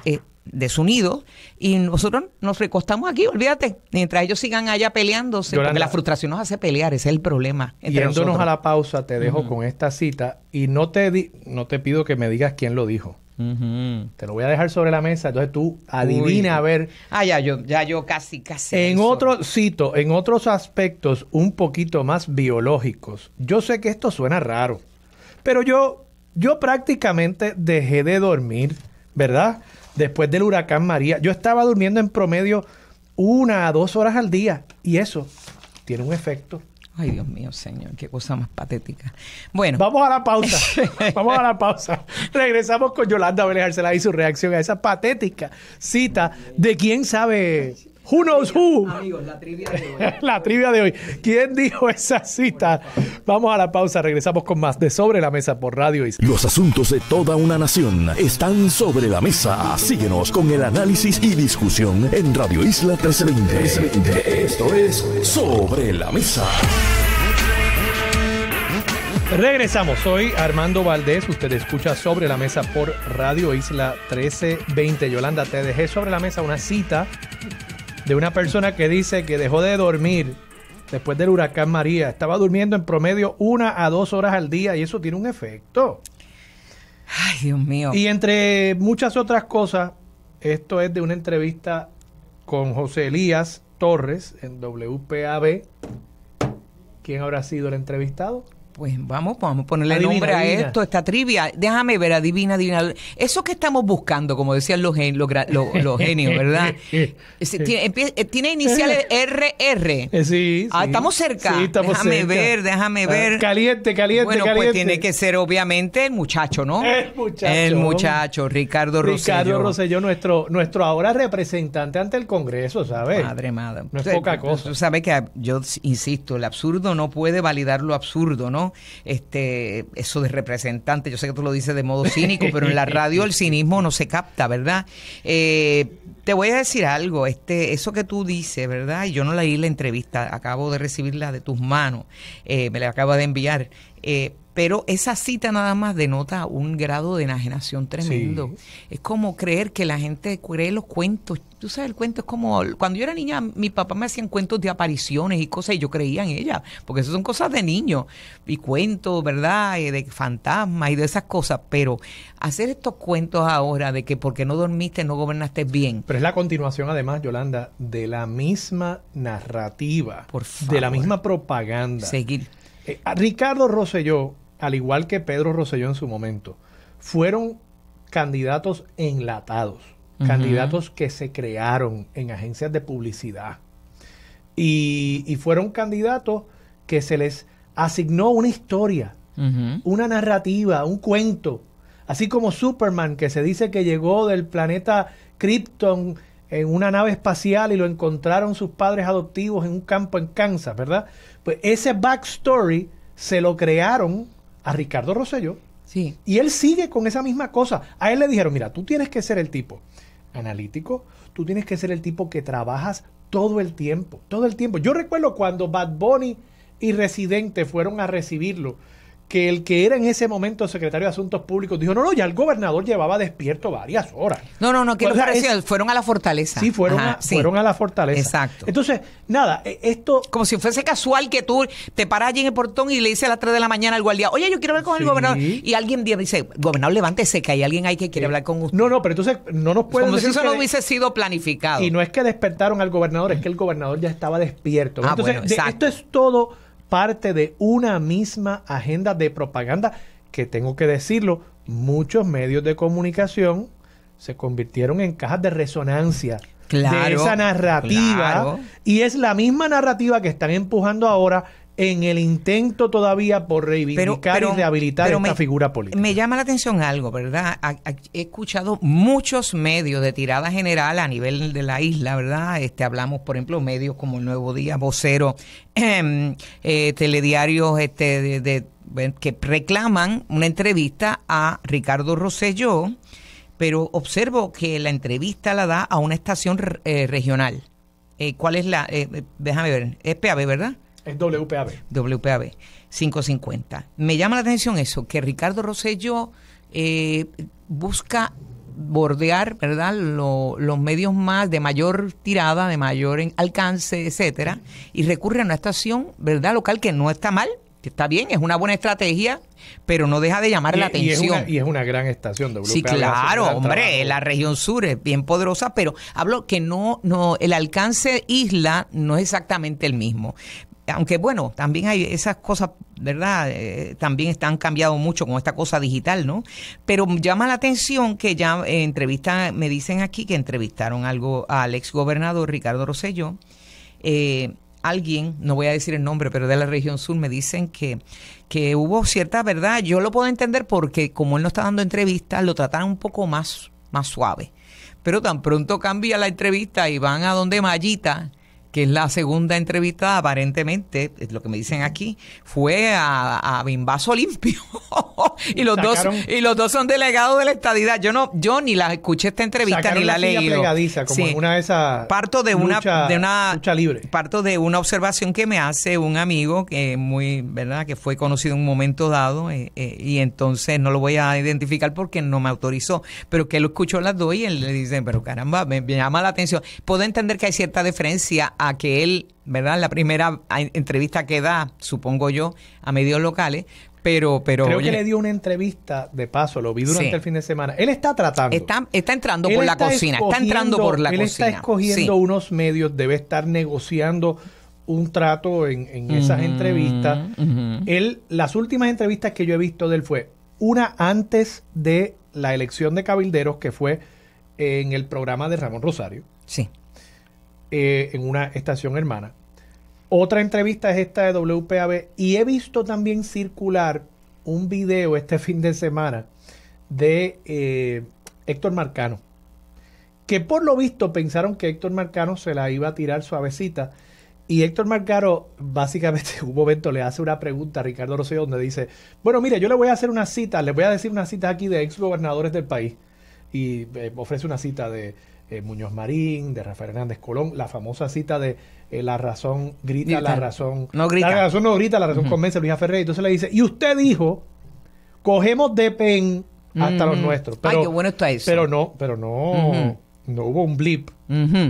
desunidos, y nosotros nos recostamos aquí, olvídate, mientras ellos sigan allá peleándose, Yolanda, porque la frustración nos hace pelear, ese es el problema. Yéndonos a la pausa, te dejo con esta cita, y no te pido que me digas quién lo dijo. Te lo voy a dejar sobre la mesa, entonces tú adivina a ver. Yo casi. En otros aspectos un poquito más biológicos. Yo sé que esto suena raro, pero yo prácticamente dejé de dormir, ¿verdad? Después del huracán María. Yo estaba durmiendo en promedio 1 a 2 horas al día, y eso tiene un efecto. Ay, Dios mío, señor, qué cosa más patética. Bueno. Vamos a la pausa. Regresamos con Yolanda Vélez Arcelá y su reacción a esa patética cita de quién sabe... Who knows who? Amigos, la trivia de hoy. La trivia de hoy. ¿Quién dijo esa cita? Vamos a la pausa. Regresamos con más de Sobre la Mesa por Radio Isla. Los asuntos de toda una nación están sobre la mesa. Síguenos con el análisis y discusión en Radio Isla 1320. Esto es Sobre la Mesa. Regresamos. Soy Armando Valdés. Usted escucha Sobre la Mesa por Radio Isla 1320. Yolanda, te dejé sobre la mesa una cita de una persona que dice que dejó de dormir después del huracán María. Estaba durmiendo en promedio 1 a 2 horas al día, y eso tiene un efecto. Ay, Dios mío. Y entre muchas otras cosas, esto es de una entrevista con José Elías Torres en WPAB. ¿Quién habrá sido el entrevistado? Pues vamos a ponerle Adivina, nombre adivina. a esto, esta trivia. Déjame ver, adivina. Eso que estamos buscando, como decían los genios, ¿verdad? Tiene iniciales RR. Sí. Estamos cerca. Sí, estamos cerca. Déjame ver. Caliente. Bueno, pues tiene que ser obviamente el muchacho, ¿no? El muchacho. Ricardo Rosselló, nuestro ahora representante ante el Congreso, ¿sabes? Madre. No es poca cosa. Tú sabes que yo insisto, el absurdo no puede validar lo absurdo, ¿no? Eso de representante, yo sé que tú lo dices de modo cínico, pero en la radio el cinismo no se capta, ¿verdad? Te voy a decir algo, eso que tú dices, ¿verdad? Y yo no leí la entrevista, acabo de recibirla de tus manos, me la acabo de enviar, pero esa cita nada más denota un grado de enajenación tremendo. Sí. Es como creer que la gente cree los cuentos. Tú sabes, el cuento es como... Cuando yo era niña, mi papá me hacían cuentos de apariciones y cosas, y yo creía en ellas, porque eso son cosas de niños. Y cuentos, ¿verdad? De fantasmas y de esas cosas. Pero hacer estos cuentos ahora de que porque no dormiste, no gobernaste bien. Pero es la continuación, además, Yolanda, de la misma narrativa. Por favor. De la misma propaganda. Seguir. Ricardo Rosselló, al igual que Pedro Rosselló en su momento, fueron candidatos enlatados, candidatos que se crearon en agencias de publicidad y fueron candidatos que se les asignó una historia, una narrativa, un cuento, así como Superman, que se dice que llegó del planeta Krypton en una nave espacial y lo encontraron sus padres adoptivos en un campo en Kansas, ¿verdad? Pues ese backstory se lo crearon a Ricardo Rosselló. Sí. Y él sigue con esa misma cosa. A él le dijeron, mira, tú tienes que ser el tipo analítico, tú tienes que ser el tipo que trabajas todo el tiempo. Yo recuerdo cuando Bad Bunny y Residente fueron a recibirlo, que el que era en ese momento secretario de Asuntos Públicos dijo, no, ya el gobernador llevaba despierto varias horas. No, ¿qué les pareció? Fueron a la fortaleza. Sí, fueron a la fortaleza. Exacto. Entonces, nada, esto... Como si fuese casual que tú te paras allí en el portón y le dices a las 3 de la mañana al guardia, oye, yo quiero hablar con el gobernador. Y alguien dice, gobernador, levántese, que hay alguien ahí que quiere hablar con usted. No, pero entonces no nos pueden decir... Como si eso no que hubiese sido planificado. Y no es que despertaron al gobernador, es que el gobernador ya estaba despierto. Entonces, bueno, esto es todo parte de una misma agenda de propaganda que, tengo que decirlo, muchos medios de comunicación se convirtieron en cajas de resonancia de esa narrativa, y es la misma narrativa que están empujando ahora en el intento todavía por reivindicar y rehabilitar esta figura política. Me llama la atención algo, ¿verdad? He escuchado muchos medios de tirada general a nivel de la isla, ¿verdad? Hablamos, por ejemplo, medios como El Nuevo Día, Vocero, telediarios que reclaman una entrevista a Ricardo Rosselló, pero observo que la entrevista la da a una estación regional. ¿Cuál es la? Déjame ver, es PAB, ¿verdad? Es WPAB. WPAB, 550. Me llama la atención eso, que Ricardo Rosselló busca bordear, ¿verdad?, los medios más de mayor tirada, de mayor alcance, etcétera, y recurre a una estación, ¿verdad?, local, que no está mal, que está bien, es una buena estrategia, pero no deja de llamar la atención. Y es una gran estación de WPAB. Sí, claro, hombre, la región sur es bien poderosa, pero hablo que no, el alcance isla no es exactamente el mismo. Aunque bueno, también hay esas cosas, ¿verdad? También están cambiado mucho con esta cosa digital, ¿no? Pero llama la atención que ya me dicen aquí que entrevistaron al ex gobernador Ricardo Rosselló. Alguien, no voy a decir el nombre, pero de la región sur, me dicen que hubo cierta verdad. Yo lo puedo entender porque como él no está dando entrevistas, lo trataron un poco más suave. Pero tan pronto cambia la entrevista y van a donde Mayita, que es la segunda entrevista, aparentemente, es lo que me dicen aquí, fue a Bimbazo limpio. y los dos son delegados de la estadidad. Yo ni la escuché esta entrevista, ni la leí. Plegadiza, como en una de esas lucha libre. Parto de una observación que me hace un amigo que ¿verdad?, que fue conocido en un momento dado, y entonces no lo voy a identificar porque no me autorizó, pero que lo escuchó las dos y él le dice, pero caramba, me llama la atención. Puedo entender que hay cierta diferencia a que él, ¿verdad?, la primera entrevista que da, supongo yo, a medios locales, pero creo que le dio una entrevista, de paso, lo vi durante el fin de semana. Él está tratando. Está entrando por la cocina. Está entrando por la cocina. Él está escogiendo unos medios, debe estar negociando un trato en esas entrevistas. Las últimas entrevistas que yo he visto de él fue una antes de la elección de cabilderos, que fue en el programa de Ramón Rosario. Sí. En una estación hermana. Otra entrevista es esta de WPAB, y he visto también circular un video este fin de semana de Héctor Marcano, que por lo visto pensaron que Héctor Marcano se la iba a tirar suavecita, y Héctor Marcano básicamente en un momento le hace una pregunta a Ricardo Rosselló donde dice, bueno, mire, yo le voy a hacer una cita, les voy a decir una cita aquí de ex gobernadores del país, y ofrece una cita de Muñoz Marín, de Rafael Hernández Colón, la famosa cita de la razón grita, la razón no grita. La razón no grita, la razón convence, Luisa Ferrer. Entonces le dice, y usted dijo, cogemos de pen hasta los nuestros. Pero, ay, qué bueno está eso. Pero no hubo un blip.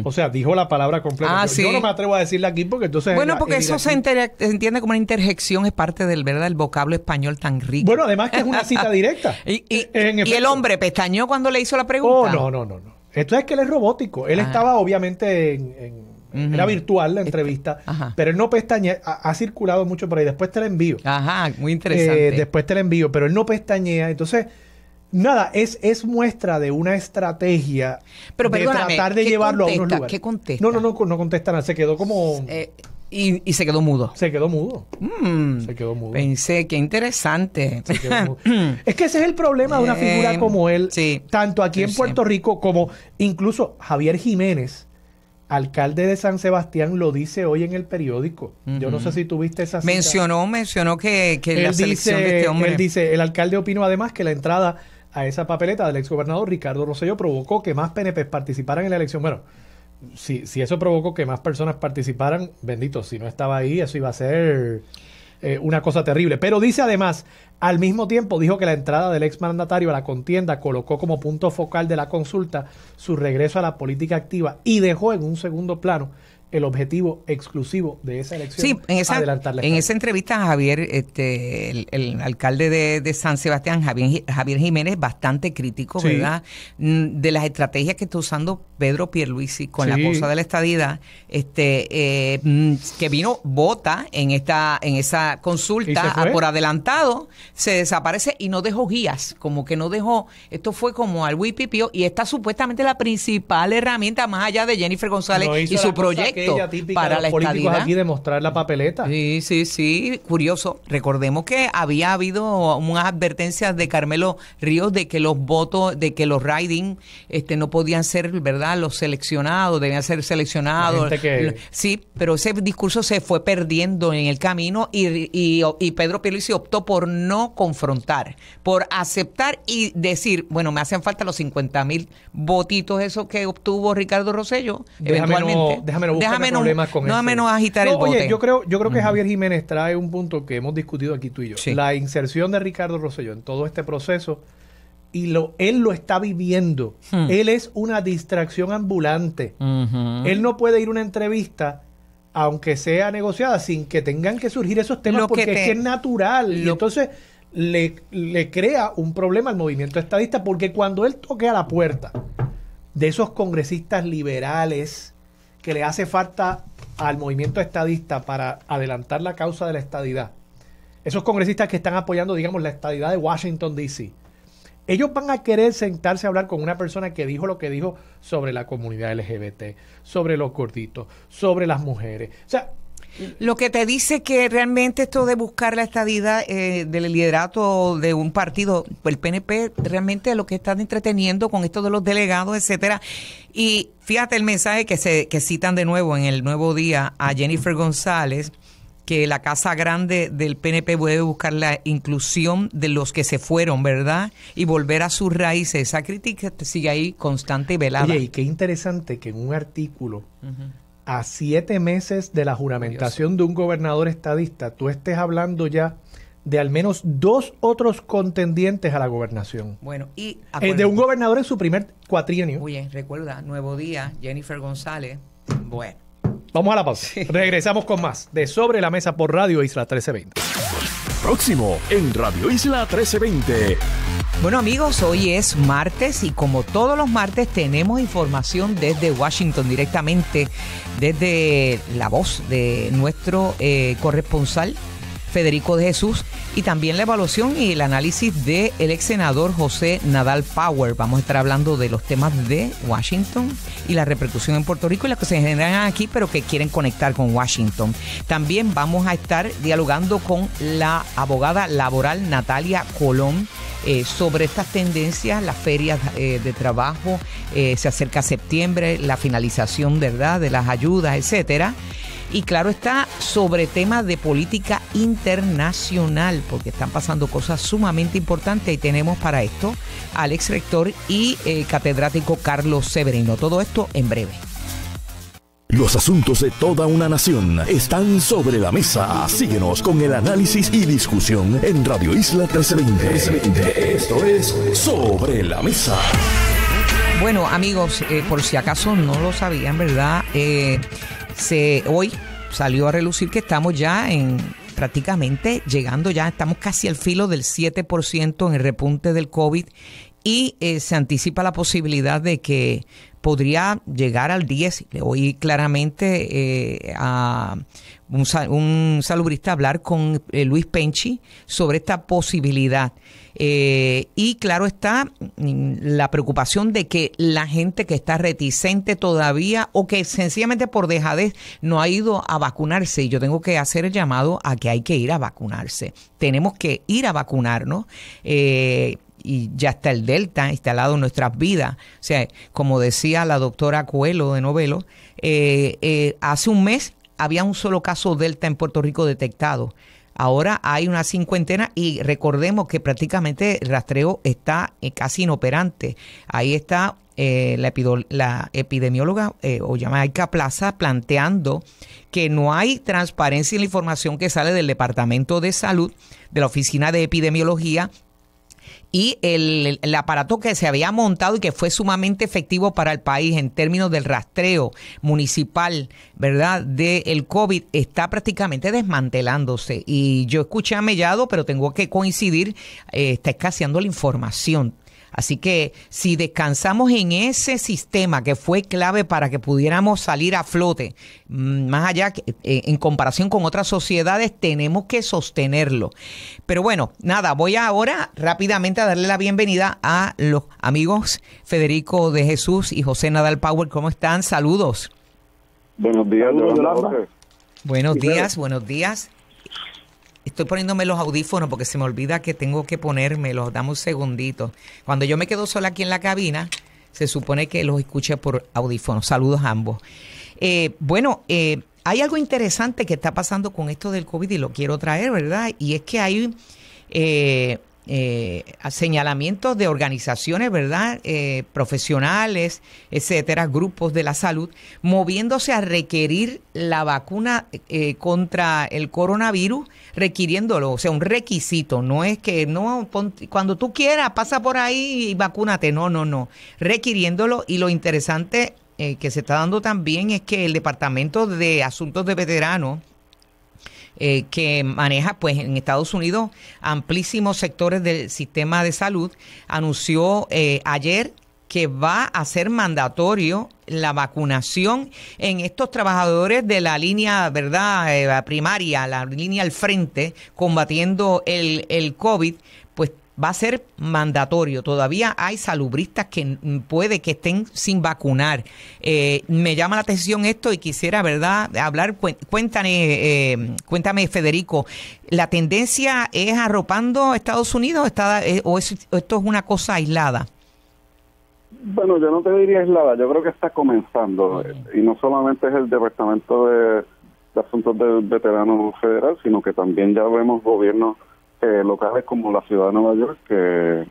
O sea, dijo la palabra completa. Sí. Yo no me atrevo a decirla aquí porque entonces... Bueno, porque eso se entiende como una interjección, es parte del vocablo español tan rico. Bueno, además que es una cita directa. y el hombre pestañeó cuando le hizo la pregunta. Oh, no. Esto es que él es robótico. Él estaba obviamente era virtual la entrevista, pero él no pestañea. Ha circulado mucho por ahí. Después te la envío. Ajá, muy interesante. Después te la envío, pero él no pestañea. Entonces, nada, es muestra de una estrategia pero de tratar de llevarlo a unos lugares. ¿Qué contesta? No contesta nada. Se quedó como... Y se quedó mudo. Se quedó mudo. Se quedó mudo. Pensé, qué interesante. Se quedó mudo. Es que ese es el problema de una figura como él, tanto aquí en Puerto Rico como incluso Javier Jiménez, alcalde de San Sebastián, lo dice hoy en el periódico. Yo no sé si tuviste esa cita. Mencionó que la selección de este hombre... Él dice, el alcalde opinó además que la entrada a esa papeleta del exgobernador Ricardo Rosselló provocó que más PNP participaran en la elección. Bueno, si eso provocó que más personas participaran, bendito, si no estaba ahí, eso iba a ser una cosa terrible. Pero dice además, al mismo tiempo dijo que la entrada del exmandatario a la contienda colocó como punto focal de la consulta su regreso a la política activa y dejó en un segundo plano el objetivo exclusivo de esa elección. Sí, en esa entrevista Javier, el alcalde de San Sebastián, Javier Jiménez, bastante crítico, ¿verdad? De las estrategias que está usando Pedro Pierluisi con la cosa de la estadidad, que vota en esa consulta por adelantado, se desaparece y no dejó guías, como que no dejó, esto fue como al Wipipio, y esta supuestamente la principal herramienta más allá de Jennifer González y su proyecto para la estadidad. Aquí de mostrar la papeleta. Sí, curioso. Recordemos que había habido unas advertencias de Carmelo Ríos de que los votos, de que los riding no podían ser, ¿verdad?, los seleccionados, debían ser seleccionados. Sí, pero ese discurso se fue perdiendo en el camino y Pedro Pierluisi optó por no confrontar, por aceptar y decir, bueno, me hacen falta los 50,000 votitos esos que obtuvo Ricardo Rosselló, eventualmente. Déjame problemas con eso. No menos agitar el bote. Oye, yo creo que Javier Jiménez trae un punto que hemos discutido aquí tú y yo. Sí. La inserción de Ricardo Rosselló en todo este proceso, y él lo está viviendo. Él es una distracción ambulante. Él no puede ir a una entrevista, aunque sea negociada, sin que tengan que surgir esos temas, porque es natural. Y entonces le crea un problema al movimiento estadista, porque cuando él toque a la puerta de esos congresistas liberales que le hace falta al movimiento estadista para adelantar la causa de la estadidad, esos congresistas que están apoyando, digamos, la estadidad de Washington, D.C., ellos van a querer sentarse a hablar con una persona que dijo lo que dijo sobre la comunidad LGBT, sobre los gorditos, sobre las mujeres. O sea, lo que te dice que realmente esto de buscar la estadidad del liderato de un partido, el PNP, realmente lo que están entreteniendo con esto de los delegados, etcétera. Y fíjate el mensaje que citan de nuevo en el Nuevo Día a Jennifer González, que la Casa Grande del PNP puede buscar la inclusión de los que se fueron, ¿verdad? Y volver a sus raíces. Esa crítica sigue ahí constante y velada. Oye, y qué interesante que en un artículo, a 7 meses de la juramentación de un gobernador estadista, tú estés hablando ya de al menos 2 otros contendientes a la gobernación. Bueno, y de un gobernador en su primer cuatrienio. Oye, recuerda, Nuevo Día, Jennifer González. Bueno. Vamos a la pausa. Sí. Regresamos con más de Sobre la Mesa por Radio Isla 1320. Próximo en Radio Isla 1320. Bueno, amigos, hoy es martes y como todos los martes tenemos información desde Washington, directamente desde la voz de nuestro corresponsal Federico de Jesús, y también la evaluación y el análisis del ex senador José Nadal Power. Vamos a estar hablando de los temas de Washington y la repercusión en Puerto Rico y las que se generan aquí, pero que quieren conectar con Washington. También vamos a estar dialogando con la abogada laboral Natalia Colón sobre estas tendencias, las ferias de trabajo, se acerca septiembre, la finalización, ¿verdad?, de las ayudas, etcétera. Y claro está, sobre temas de política internacional, porque están pasando cosas sumamente importantes y tenemos para esto al ex rector y catedrático Carlos Severino. Todo esto en breve. Los asuntos de toda una nación están sobre la mesa. Síguenos con el análisis y discusión en Radio Isla 1320. Esto es Sobre la Mesa. Bueno, amigos, por si acaso no lo sabían, ¿verdad? Hoy salió a relucir que estamos ya prácticamente llegando, ya estamos casi al filo del 7% en el repunte del COVID y se anticipa la posibilidad de que podría llegar al 10%. Le oí claramente a un salubrista hablar con Luis Penchi sobre esta posibilidad. Y claro está la preocupación de que la gente que está reticente todavía o que sencillamente por dejadez no ha ido a vacunarse. Y yo tengo que hacer el llamado a que hay que ir a vacunarse. Tenemos que ir a vacunarnos. Y ya está el Delta instalado en nuestras vidas. O sea, como decía la doctora Coelho de Novelo, hace un mes había un solo caso Delta en Puerto Rico detectado. Ahora hay una 50 y recordemos que prácticamente el rastreo está casi inoperante. Ahí está la epidemióloga Oyamaica Plaza planteando que no hay transparencia en la información que sale del Departamento de Salud, de la Oficina de Epidemiología, y el aparato que se había montado y que fue sumamente efectivo para el país en términos del rastreo municipal, ¿verdad?, del COVID, está prácticamente desmantelándose. Y yo escuché a Mellado, pero tengo que coincidir, está escaseando la información. Así que si descansamos en ese sistema que fue clave para que pudiéramos salir a flote, más allá, en comparación con otras sociedades, tenemos que sostenerlo. Pero bueno, nada, voy ahora rápidamente a darle la bienvenida a los amigos Federico de Jesús y José Nadal Power. ¿Cómo están? Saludos. Buenos días, Yolanda. Buenos días, buenos días. Estoy poniéndome los audífonos porque se me olvida que tengo que ponérmelos. Dame un segundito. Cuando yo me quedo sola aquí en la cabina, se supone que los escuche por audífonos. Saludos a ambos. Hay algo interesante que está pasando con esto del COVID y lo quiero traer, ¿verdad? Y es que hay señalamientos de organizaciones, ¿verdad?, profesionales, etcétera, grupos de la salud, moviéndose a requerir la vacuna contra el coronavirus, requiriéndolo, o sea, un requisito. No es que cuando tú quieras pasa por ahí y vacúnate, no, requiriéndolo. Y lo interesante que se está dando también es que el Departamento de Asuntos de Veteranos, que maneja pues en Estados Unidos amplísimos sectores del sistema de salud, anunció ayer que va a ser mandatorio la vacunación en estos trabajadores de la línea, ¿verdad?, primaria, la línea al frente, combatiendo el COVID. Pues va a ser mandatorio. Todavía hay salubristas que puede que estén sin vacunar. Me llama la atención esto y quisiera, ¿verdad?, hablar. Cuéntame, Federico, ¿la tendencia es arropando a Estados Unidos o esto es una cosa aislada? Bueno, yo no te diría aislada, yo creo que está comenzando. Y no solamente es el Departamento de Asuntos de Veteranos Federal, sino que también ya vemos gobiernos locales como la ciudad de Nueva York que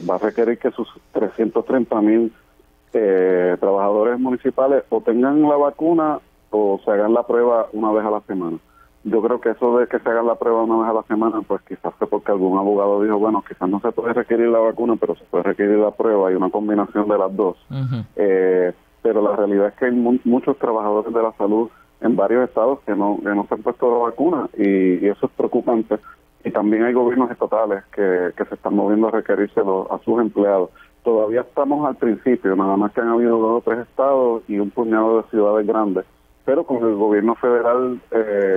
va a requerir que sus 330,000 trabajadores municipales o tengan la vacuna o se hagan la prueba una vez a la semana. Yo creo que eso de que se hagan la prueba una vez a la semana, pues quizás fue porque algún abogado dijo, bueno, quizás no se puede requerir la vacuna, pero se puede requerir la prueba, y una combinación de las dos. Uh-huh. Pero la realidad es que hay muchos trabajadores de la salud en varios estados que no se han puesto la vacuna, y eso es preocupante. y también hay gobiernos estatales que se están moviendo a requerírselo a sus empleados. Todavía estamos al principio, nada más que han habido 2 o 3 estados y un puñado de ciudades grandes, pero con el gobierno federal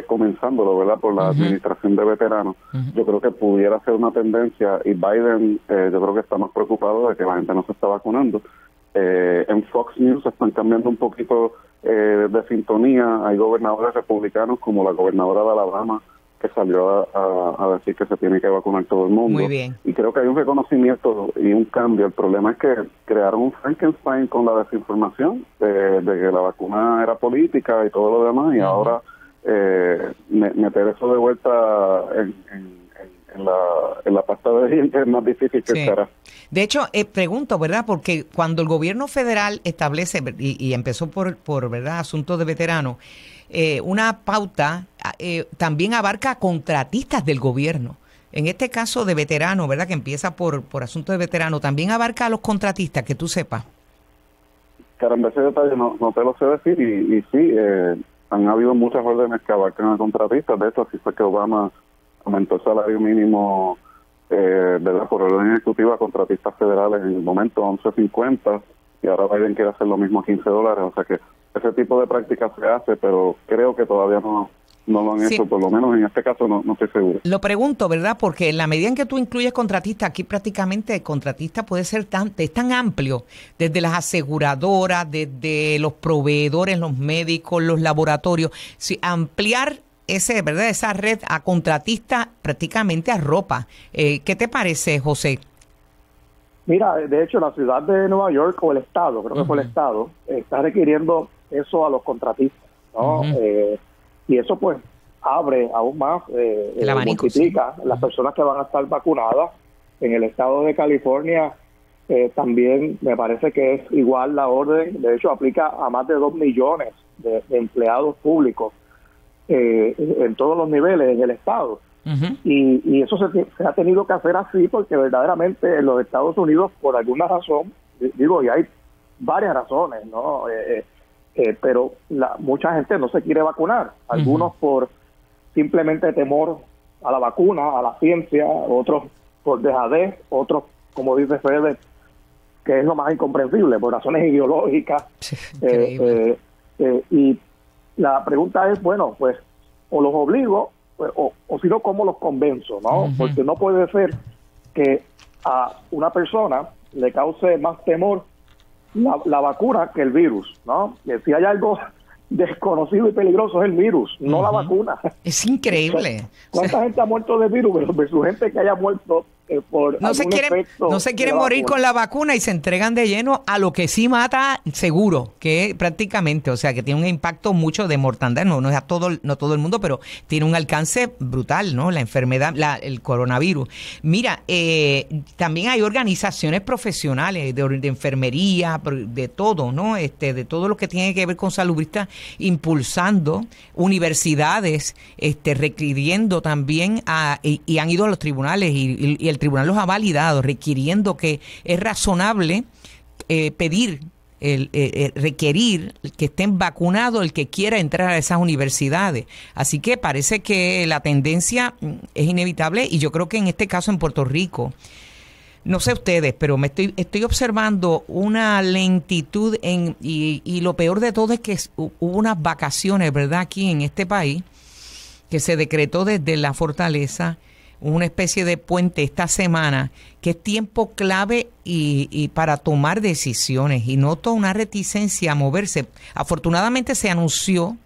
comenzándolo, ¿verdad?, por la administración de veteranos, yo creo que pudiera ser una tendencia, y Biden yo creo que está más preocupado de que la gente no se está vacunando. En Fox News están cambiando un poquito de sintonía. Hay gobernadores republicanos como la gobernadora de Alabama que salió a decir que se tiene que vacunar todo el mundo. Muy bien. Y creo que hay un reconocimiento y un cambio. El problema es que crearon un Frankenstein con la desinformación de que la vacuna era política y todo lo demás, y ahora meter eso de vuelta en la pasta de dientes es más difícil que será. De hecho, pregunto, ¿verdad? Porque cuando el gobierno federal establece, y empezó por ¿verdad?, asuntos de veteranos, una pauta también abarca a contratistas del gobierno. En este caso de veteranos, ¿verdad?, que empieza por asuntos de veteranos, también abarca a los contratistas, que tú sepas. Caramba, ese detalle no te lo sé decir, y sí, han habido muchas órdenes que abarcan a contratistas. De hecho, así fue que Obama aumentó el salario mínimo, ¿verdad?, por orden ejecutiva a contratistas federales en el momento 11.50, y ahora Biden quiere hacer lo mismo a $15. O sea que ese tipo de prácticas se hace, pero creo que todavía no lo han hecho, por lo menos en este caso no estoy seguro. Lo pregunto, ¿verdad? Porque en la medida en que tú incluyes contratistas, aquí prácticamente el contratista puede ser es tan amplio, desde las aseguradoras, desde los proveedores, los médicos, los laboratorios. Si ampliar ¿verdad?, esa red a contratistas prácticamente arropa. ¿Qué te parece, José? Mira, de hecho, la ciudad de Nueva York, o el estado, creo que fue el estado, está requiriendo eso a los contratistas, ¿no? Y eso pues abre aún más, el abanico, multiplica las personas que van a estar vacunadas. En el estado de California también me parece que es igual la orden. De hecho, aplica a más de 2 millones de empleados públicos en todos los niveles en el estado. Y eso se ha tenido que hacer así porque verdaderamente en los Estados Unidos, por alguna razón, digo, y hay varias razones, ¿no? Pero mucha gente no se quiere vacunar. Algunos por simplemente temor a la vacuna, a la ciencia, otros por dejadez, otros, como dice Fede, que es lo más incomprensible, por razones ideológicas. Y la pregunta es, bueno, pues o los obligo, pues, o si no, ¿cómo los convenzo? ¿No? Porque no puede ser que a una persona le cause más temor la vacuna que el virus, ¿no? Que si hay algo desconocido y peligroso es el virus, no la vacuna. Es increíble. ¿Cuánta gente ha muerto de virus versus gente que haya muerto por no se quieren morir con la vacuna y se entregan de lleno a lo que sí mata seguro, que prácticamente, o sea, que tiene un impacto mucho de mortandad, no es no todo el mundo, pero tiene un alcance brutal, ¿no? La enfermedad, el coronavirus. Mira, también hay organizaciones profesionales de enfermería, de todo, ¿no? De todo lo que tiene que ver con salubristas, impulsando universidades, requiriendo también y han ido a los tribunales y el tribunal los ha validado, requiriendo que es razonable requerir que estén vacunados el que quiera entrar a esas universidades. Así que parece que la tendencia es inevitable, y yo creo que en este caso en Puerto Rico, no sé ustedes, pero estoy observando una lentitud y lo peor de todo es que hubo unas vacaciones, ¿verdad?, aquí en este país, que se decretó desde la fortaleza una especie de puente esta semana, que es tiempo clave y para tomar decisiones, y noto una reticencia a moverse. Afortunadamente se anunció,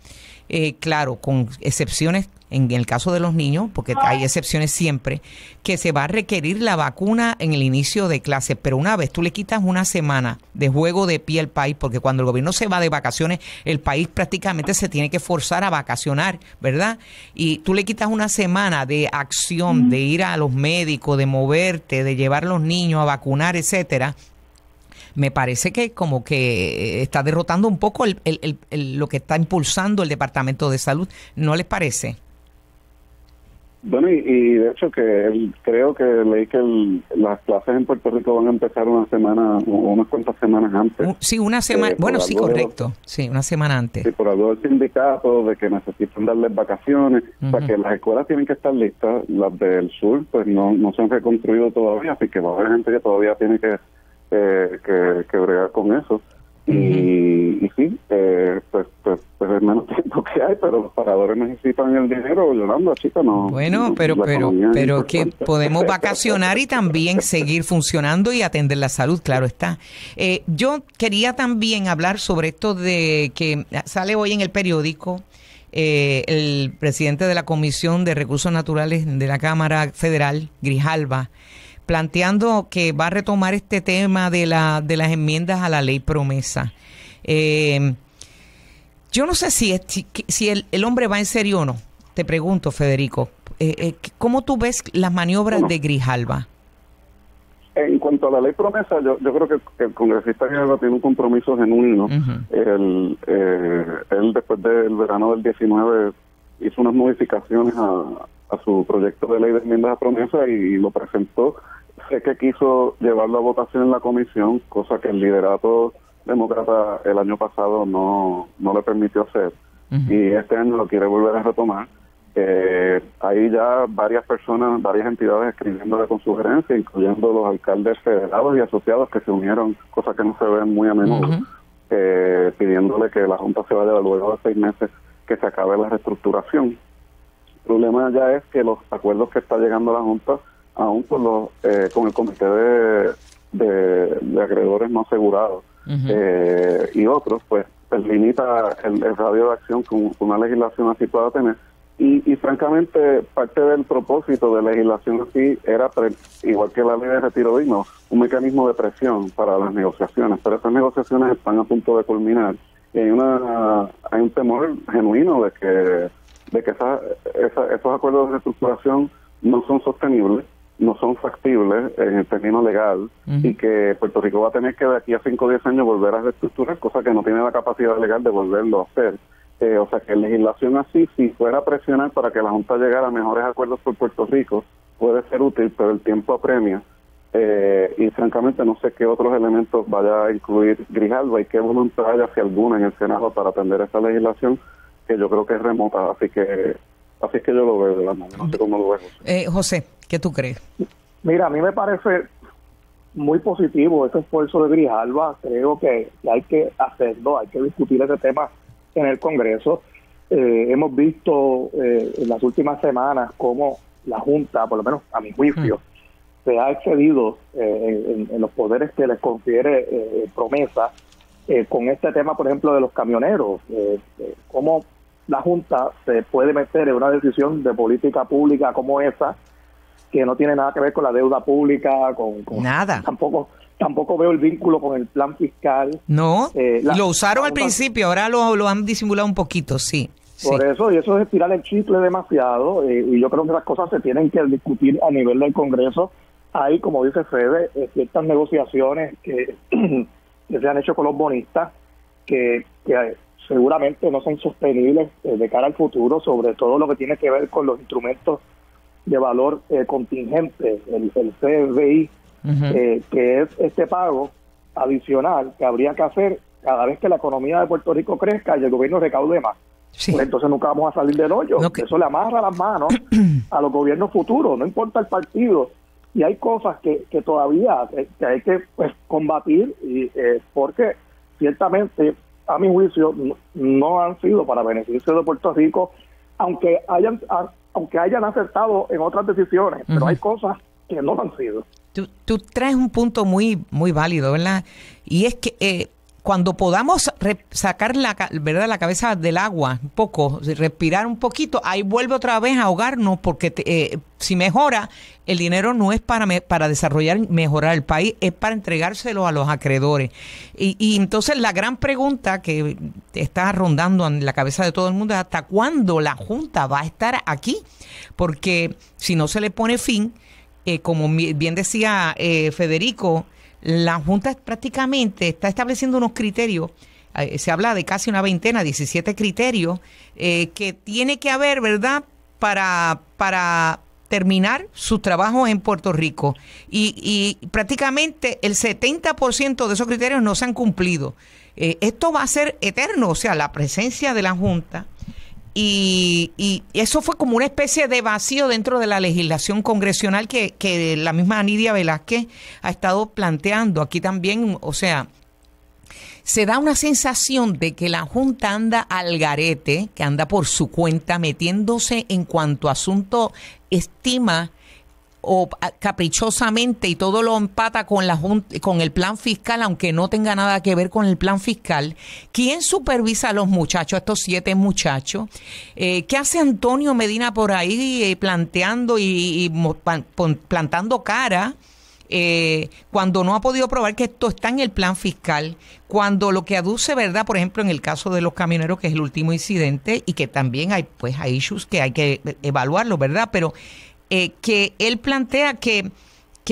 claro, con excepciones en el caso de los niños, porque hay excepciones siempre, que se va a requerir la vacuna en el inicio de clases, pero una vez tú le quitas una semana de juego de pie al país, porque cuando el gobierno se va de vacaciones, el país prácticamente se tiene que forzar a vacacionar, ¿verdad? Y tú le quitas una semana de acción, de ir a los médicos, de moverte, de llevar a los niños a vacunar, etcétera. Me parece que como que está derrotando un poco lo que está impulsando el Departamento de Salud. ¿No les parece? Bueno, y de hecho que creo que leí que las clases en Puerto Rico van a empezar una semana o unas cuantas semanas antes. Sí, una semana, bueno, sí, correcto, sí, una semana antes. Sí, por algo del sindicato, de que necesitan darles vacaciones, o sea que las escuelas tienen que estar listas, las del sur pues no se han reconstruido todavía, así que va a haber gente que todavía tiene que bregar con eso. Y sí, pues es menos tiempo que hay, pero los paradores necesitan el dinero, Yolanda, chica, no. Bueno, pero que podemos vacacionar y también seguir funcionando y atender la salud, claro está. Yo quería también hablar sobre esto de que sale hoy en el periódico. El presidente de la Comisión de Recursos Naturales de la Cámara Federal, Grijalva, planteando que va a retomar este tema de las enmiendas a la ley promesa. Yo no sé si el hombre va en serio o no. Te pregunto, Federico, ¿cómo tú ves las maniobras de Grijalva? En cuanto a la ley promesa, yo creo que el congresista Grijalva tiene un compromiso genuino. Él después del verano del 19 hizo unas modificaciones a su proyecto de ley de enmiendas a promesa y lo presentó. Sé que quiso llevarlo a votación en la comisión, cosa que el liderato demócrata el año pasado no le permitió hacer. Y este año lo quiere volver a retomar. Hay ya varias personas, varias entidades escribiéndole con sugerencias, incluyendo los alcaldes federados y asociados que se unieron, cosa que no se ven muy a menudo, pidiéndole que la Junta se vaya luego de 6 meses que se acabe la reestructuración. El problema ya es que los acuerdos que está llegando la Junta, aún con el comité de acreedores no asegurados y otros, pues limita el radio de acción que una legislación así pueda tener. Y francamente, parte del propósito de legislación así era, igual que la ley de retiro digno, un mecanismo de presión para las negociaciones, pero esas negociaciones están a punto de culminar y hay un temor genuino de que esos acuerdos de reestructuración no son sostenibles, no son factibles en el término legal y que Puerto Rico va a tener que de aquí a 5 o 10 años volver a reestructurar, cosa que no tiene la capacidad legal de volverlo a hacer. O sea que legislación así, si fuera a presionar para que la Junta llegara a mejores acuerdos por Puerto Rico, puede ser útil, pero el tiempo apremia. Y francamente no sé qué otros elementos vaya a incluir Grijalva y qué voluntad haya, si alguna, en el Senado para atender esa legislación, que yo creo que es remota. Así que yo lo veo, de la mano. No sé cómo lo ves. José, ¿qué tú crees? Mira, a mí me parece muy positivo ese esfuerzo de Grijalva. Creo que hay que hacerlo, hay que discutir ese tema en el Congreso. Hemos visto en las últimas semanas cómo la Junta, por lo menos a mi juicio, se ha excedido en los poderes que les confiere promesa con este tema, por ejemplo, de los camioneros. Cómo la Junta se puede meter en una decisión de política pública como esa, que no tiene nada que ver con la deuda pública, con nada. Tampoco veo el vínculo con el plan fiscal. No, lo usaron al principio, ahora lo han disimulado un poquito, sí. Por eso, y eso es estirar el chicle demasiado, y yo creo que las cosas se tienen que discutir a nivel del Congreso. Hay, como dice Fede, ciertas negociaciones que se han hecho con los bonistas que seguramente no son sostenibles de cara al futuro, sobre todo lo que tiene que ver con los instrumentos de valor contingente, el CFDI, que es este pago adicional que habría que hacer cada vez que la economía de Puerto Rico crezca y el gobierno recaude más. Sí. Pues entonces nunca vamos a salir del hoyo. No, eso le amarra las manos a los gobiernos futuros, no importa el partido. Y hay cosas que todavía que hay que combatir, y porque ciertamente, a mi juicio, no han sido para beneficio de Puerto Rico, aunque hayan acertado en otras decisiones, pero hay cosas que no han sido. Tú traes un punto muy muy válido, ¿verdad? Y es que cuando podamos sacar la cabeza del agua un poco, respirar un poquito, ahí vuelve otra vez a ahogarnos, porque si mejora, el dinero no es para mejorar el país, es para entregárselo a los acreedores. Y entonces la gran pregunta que está rondando en la cabeza de todo el mundo es ¿hasta cuándo la Junta va a estar aquí? Porque si no se le pone fin, como bien decía Federico, la Junta prácticamente está estableciendo unos criterios, se habla de casi una veintena, 17 criterios, que tiene que haber, ¿verdad?, para terminar sus trabajos en Puerto Rico y prácticamente el 70% de esos criterios no se han cumplido. Esto va a ser eterno, o sea, la presencia de la Junta y eso fue como una especie de vacío dentro de la legislación congresional que la misma Nidia Velázquez ha estado planteando aquí también, o sea, se da una sensación de que la Junta anda al garete, que anda por su cuenta metiéndose en cuanto asunto estima o caprichosamente y todo lo empata con la Junta, con el plan fiscal, aunque no tenga nada que ver con el plan fiscal. ¿Quién supervisa a los muchachos, estos 7 muchachos? ¿Qué hace Antonio Medina por ahí planteando y plantando cara? Cuando no ha podido probar que esto está en el plan fiscal, cuando lo que aduce, ¿verdad? Por ejemplo, en el caso de los camioneros, que es el último incidente y que también hay issues que hay que evaluarlo, ¿verdad? Pero que él plantea que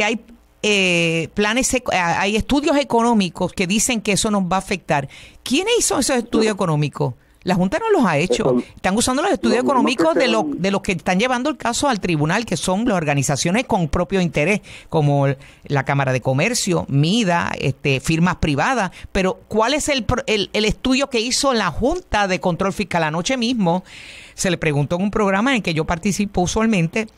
hay hay estudios económicos que dicen que eso nos va a afectar. ¿Quiénes hizo esos estudios económicos? La Junta no los ha hecho. Están usando los estudios económicos de los que están llevando el caso al tribunal, que son las organizaciones con propio interés, como la Cámara de Comercio, MIDA, firmas privadas. Pero ¿cuál es el estudio que hizo la Junta de Control Fiscal? Anoche mismo se le preguntó en un programa en el que yo participo usualmente,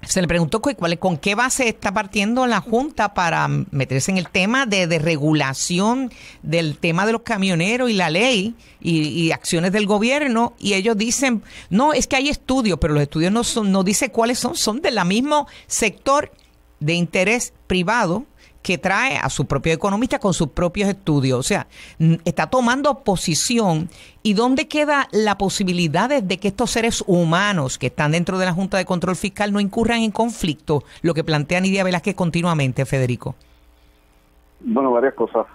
se le preguntó con qué base está partiendo la Junta para meterse en el tema de regulación del tema de los camioneros y la ley y acciones del gobierno, y ellos dicen, no, es que hay estudios, pero los estudios no dice cuáles son del mismo sector de interés privado que trae a su propio economista con sus propios estudios. O sea, está tomando posición. ¿Y dónde queda la posibilidad de que estos seres humanos que están dentro de la Junta de Control Fiscal no incurran en conflicto? Lo que plantea Nidia Velázquez continuamente, Federico. Bueno, varias cosas.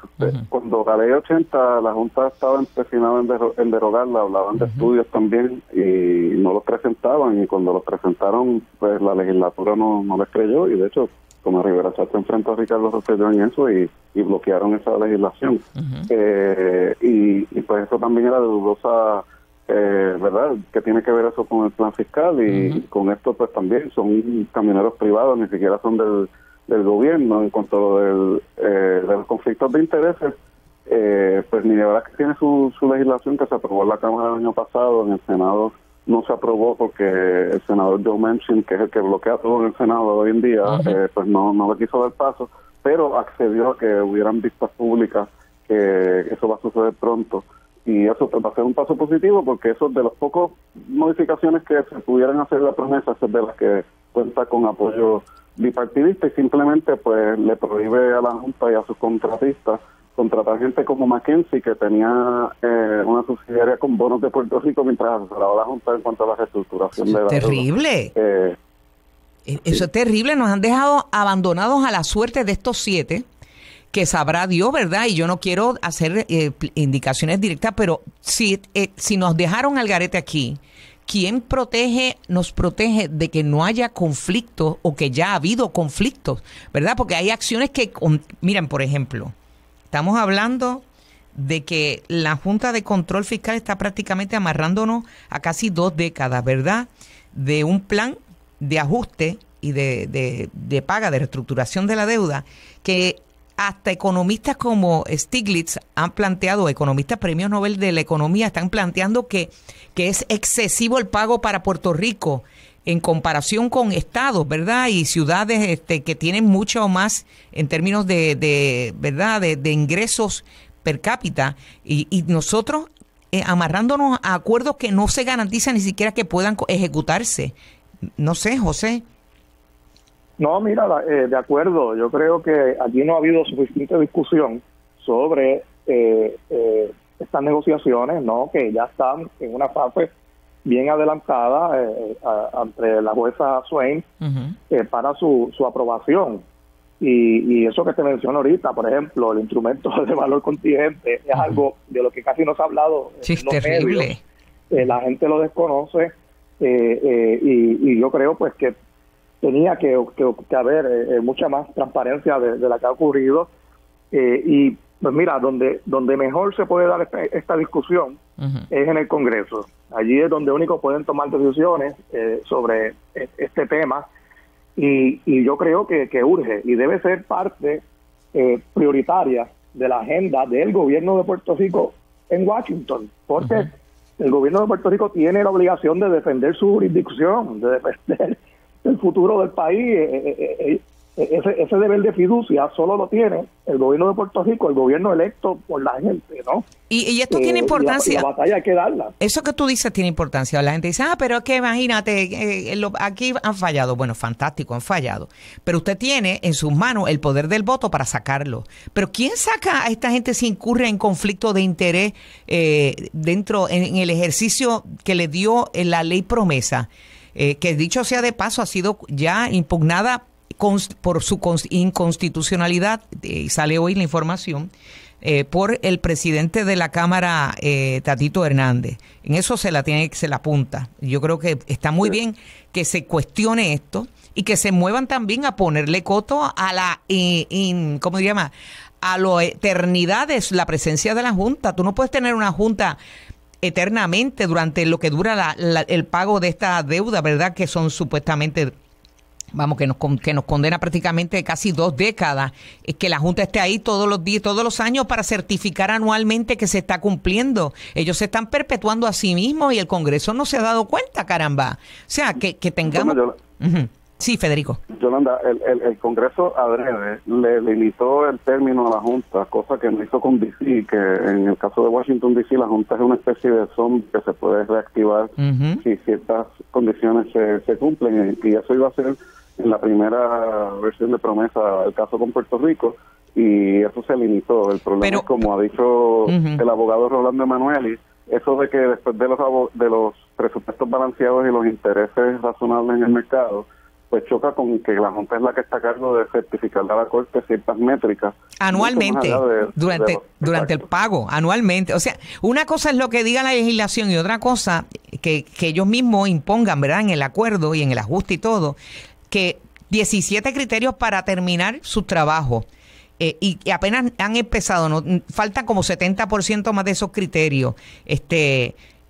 Cuando la ley 80, la Junta estaba empecinada en derogarla, hablaban de estudios también y no los presentaban, y cuando los presentaron, pues la legislatura no les creyó, y de hecho como Rivera Chat se enfrentó a Ricardo Rosselló en eso y bloquearon esa legislación. Y pues eso también era de dudosa, ¿verdad? Que tiene que ver eso con el plan fiscal y con esto pues también son camioneros privados, ni siquiera son del gobierno. En cuanto a lo de los conflictos de intereses, pues ni de verdad que tiene su legislación que se aprobó en la Cámara el año pasado, en el Senado no se aprobó porque el senador Joe Manchin, que es el que bloquea todo en el Senado hoy en día, pues no le quiso dar paso, pero accedió a que hubieran vistas públicas, que eso va a suceder pronto, y eso va a ser un paso positivo, porque eso de las pocas modificaciones que se pudieran hacer la promesa es de las que cuenta con apoyo bipartidista, y simplemente pues le prohíbe a la Junta y a sus contratistas contratar gente como Mackenzie, que tenía una subsidiaria con bonos de Puerto Rico mientras asesoraba la Junta en cuanto a la reestructuración de la terrible. Eso es terrible. Nos han dejado abandonados a la suerte de estos 7, que sabrá Dios, ¿verdad? Y yo no quiero hacer indicaciones directas, pero si nos dejaron al garete aquí, ¿quién nos protege de que no haya conflictos o que ya ha habido conflictos, ¿verdad? Porque hay acciones que, miren, por ejemplo, estamos hablando de que la Junta de Control Fiscal está prácticamente amarrándonos a casi 2 décadas, ¿verdad? De un plan de ajuste y de paga, de reestructuración de la deuda, que hasta economistas como Stiglitz han planteado, economistas premios Nobel de la economía, están planteando que es excesivo el pago para Puerto Rico en comparación con estados, ¿verdad? Y ciudades que tienen mucho más en términos ¿verdad? De ingresos per cápita. Y nosotros amarrándonos a acuerdos que no se garantizan ni siquiera que puedan ejecutarse. No sé, José. No, mira, de acuerdo. Yo creo que aquí no ha habido suficiente discusión sobre estas negociaciones, ¿no? Que ya están en una fase bien adelantada ante la jueza Swain para su aprobación. Y eso que te menciono ahorita, por ejemplo, el instrumento de valor contingente, es algo de lo que casi no se ha hablado. Sí, es terrible. La gente lo desconoce y yo creo pues que tenía que haber mucha más transparencia de la que ha ocurrido. Y pues mira, donde mejor se puede dar esta discusión es en el Congreso. Allí es donde único pueden tomar decisiones sobre este tema, y yo creo que urge y debe ser parte prioritaria de la agenda del gobierno de Puerto Rico en Washington, porque el gobierno de Puerto Rico tiene la obligación de defender su jurisdicción, de defender el futuro del país. Ese deber de fiducia solo lo tiene el gobierno de Puerto Rico, el gobierno electo por la gente, ¿no? Y esto tiene importancia. Y la batalla hay que darla. Eso que tú dices tiene importancia. La gente dice, pero es que imagínate, aquí han fallado. Bueno, fantástico, han fallado. Pero usted tiene en sus manos el poder del voto para sacarlo. Pero ¿quién saca a esta gente si incurre en conflicto de interés dentro, en el ejercicio que le dio la ley promesa? Que dicho sea de paso, ha sido ya impugnada por su inconstitucionalidad, sale hoy la información, por el presidente de la Cámara, Tatito Hernández. En eso se la apunta. Yo creo que está muy bien que se cuestione esto y que se muevan también a ponerle coto a la, ¿cómo se llama? A la eternidad de la presencia de la Junta. Tú no puedes tener una Junta eternamente durante lo que dura el pago de esta deuda, ¿verdad? Que son supuestamente... Vamos, que nos condena prácticamente casi 2 décadas, que la Junta esté ahí todos los días, todos los años para certificar anualmente que se está cumpliendo. Ellos se están perpetuando a sí mismos y el Congreso no se ha dado cuenta, caramba. O sea, que tengamos... Sí, Federico. Yolanda, el Congreso adrede le limitó el término a la Junta, cosa que no hizo con D.C., que en el caso de Washington, D.C., la Junta es una especie de zombie que se puede reactivar si ciertas condiciones se cumplen, y eso iba a ser en la primera versión de promesa del caso con Puerto Rico, y eso se limitó. El problema es, como ha dicho el abogado Rolando Emanueli, eso de que después de los presupuestos balanceados y los intereses razonables en el mercado, pues choca con que la Junta es la que está a cargo de certificar a la Corte ciertas métricas. Anualmente, durante el pago, anualmente. O sea, una cosa es lo que diga la legislación y otra cosa que ellos mismos impongan, ¿verdad? En el acuerdo y en el ajuste y todo, que 17 criterios para terminar su trabajo. Y apenas han empezado, ¿no? Faltan como 70% más de esos criterios.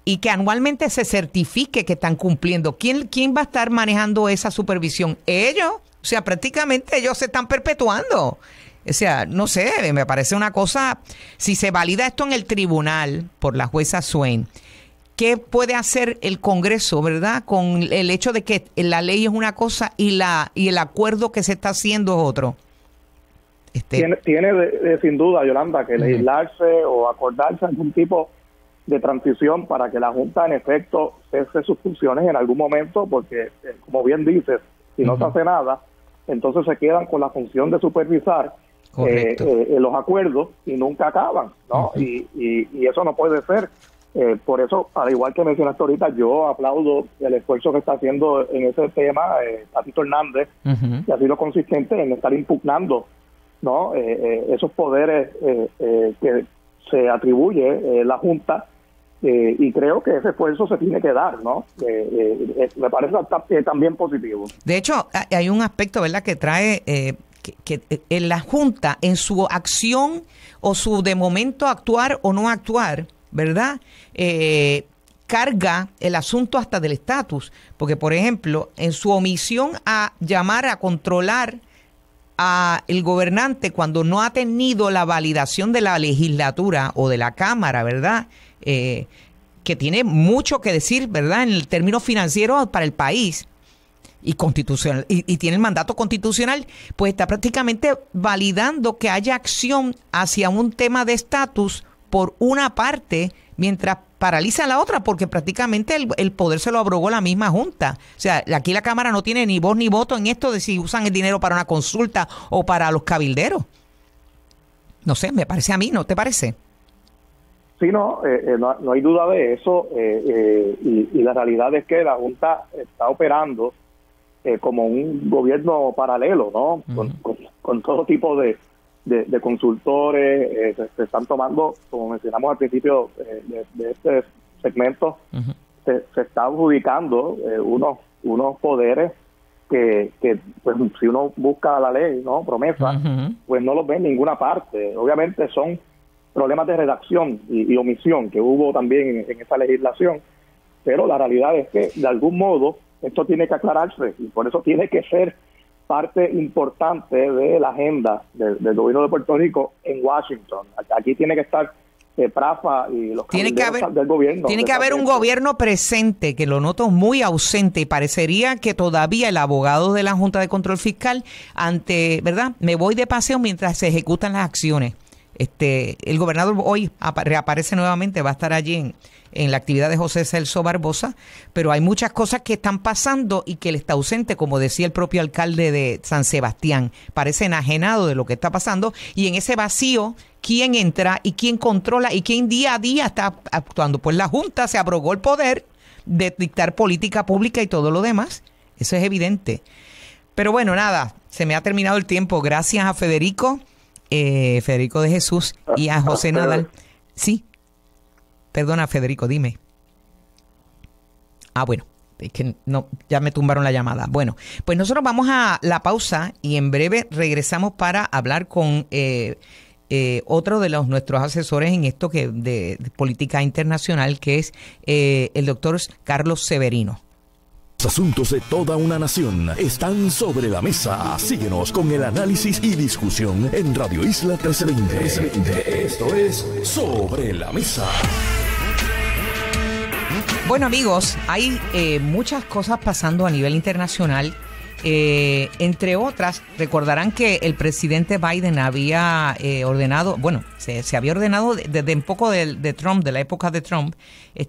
Y que anualmente se certifique que están cumpliendo. ¿Quién va a estar manejando esa supervisión? Ellos. O sea, prácticamente ellos se están perpetuando. O sea, no sé, me parece una cosa... Si se valida esto en el tribunal por la jueza Swain, ¿qué puede hacer el Congreso, verdad? Con el hecho de que la ley es una cosa y el acuerdo que se está haciendo es otro. Tiene sin duda, Yolanda, que legislarse o acordarse algún tipo de transición para que la Junta en efecto cese sus funciones en algún momento, porque como bien dices, si no se hace nada, entonces se quedan con la función de supervisar los acuerdos y nunca acaban, ¿no? Y eso no puede ser. Por eso, al igual que mencionaste ahorita, yo aplaudo el esfuerzo que está haciendo en ese tema Tatito Hernández, y ha sido consistente en estar impugnando, ¿no? Esos poderes que se atribuye la Junta, y creo que ese esfuerzo se tiene que dar, ¿no? Me parece también positivo. De hecho, hay un aspecto, ¿verdad?, que trae que en la Junta, en su acción o su de momento actuar o no actuar, ¿verdad?, carga el asunto hasta del estatus, porque por ejemplo, en su omisión a llamar a controlar a el gobernante cuando no ha tenido la validación de la legislatura o de la Cámara, ¿verdad?, que tiene mucho que decir, ¿verdad?, en el término financiero para el país y constitucional, y tiene el mandato constitucional, pues está prácticamente validando que haya acción hacia un tema de estatus por una parte, mientras paraliza la otra, porque prácticamente el poder se lo abrogó la misma Junta. O sea, aquí la Cámara no tiene ni voz ni voto en esto de si usan el dinero para una consulta o para los cabilderos. No sé, me parece a mí, ¿no te parece? Sí, no hay duda de eso, y la realidad es que la Junta está operando como un gobierno paralelo, ¿no? Con todo tipo de consultores, se están tomando, como mencionamos al principio de este segmento, se está adjudicando unos poderes que pues si uno busca la ley, ¿no?, promesa, pues no los ve en ninguna parte. Obviamente son problemas de redacción y omisión que hubo también en esa legislación, pero la realidad es que de algún modo esto tiene que aclararse y por eso tiene que ser parte importante de la agenda del gobierno de Puerto Rico en Washington. Aquí tiene que estar Prafa y los cabilderos del gobierno. Tiene que haber un gobierno presente, que lo noto muy ausente, y parecería que todavía el abogado de la Junta de Control Fiscal, ¿verdad? Me voy de paseo mientras se ejecutan las acciones. El gobernador hoy reaparece nuevamente, va a estar allí en la actividad de José Celso Barbosa, pero hay muchas cosas que están pasando y que él está ausente, como decía el propio alcalde de San Sebastián, parece enajenado de lo que está pasando, y en ese vacío, ¿quién entra y quién controla y quién día a día está actuando? Pues la Junta se abrogó el poder de dictar política pública y todo lo demás, eso es evidente. Pero bueno, nada, se me ha terminado el tiempo. Gracias a Federico de Jesús y a José Nadal. Sí. Perdona, Federico, dime. Bueno, es que no, ya me tumbaron la llamada. Bueno, pues nosotros vamos a la pausa y en breve regresamos para hablar con otro de nuestros asesores en esto de política internacional, que es el doctor Carlos Severino. Los asuntos de toda una nación están sobre la mesa. Síguenos con el análisis y discusión en Radio Isla 1320. Esto es Sobre la Mesa. Bueno, amigos, hay muchas cosas pasando a nivel internacional. Entre otras, recordarán que el presidente Biden había ordenado, se había ordenado desde un poco de Trump, de la época de Trump,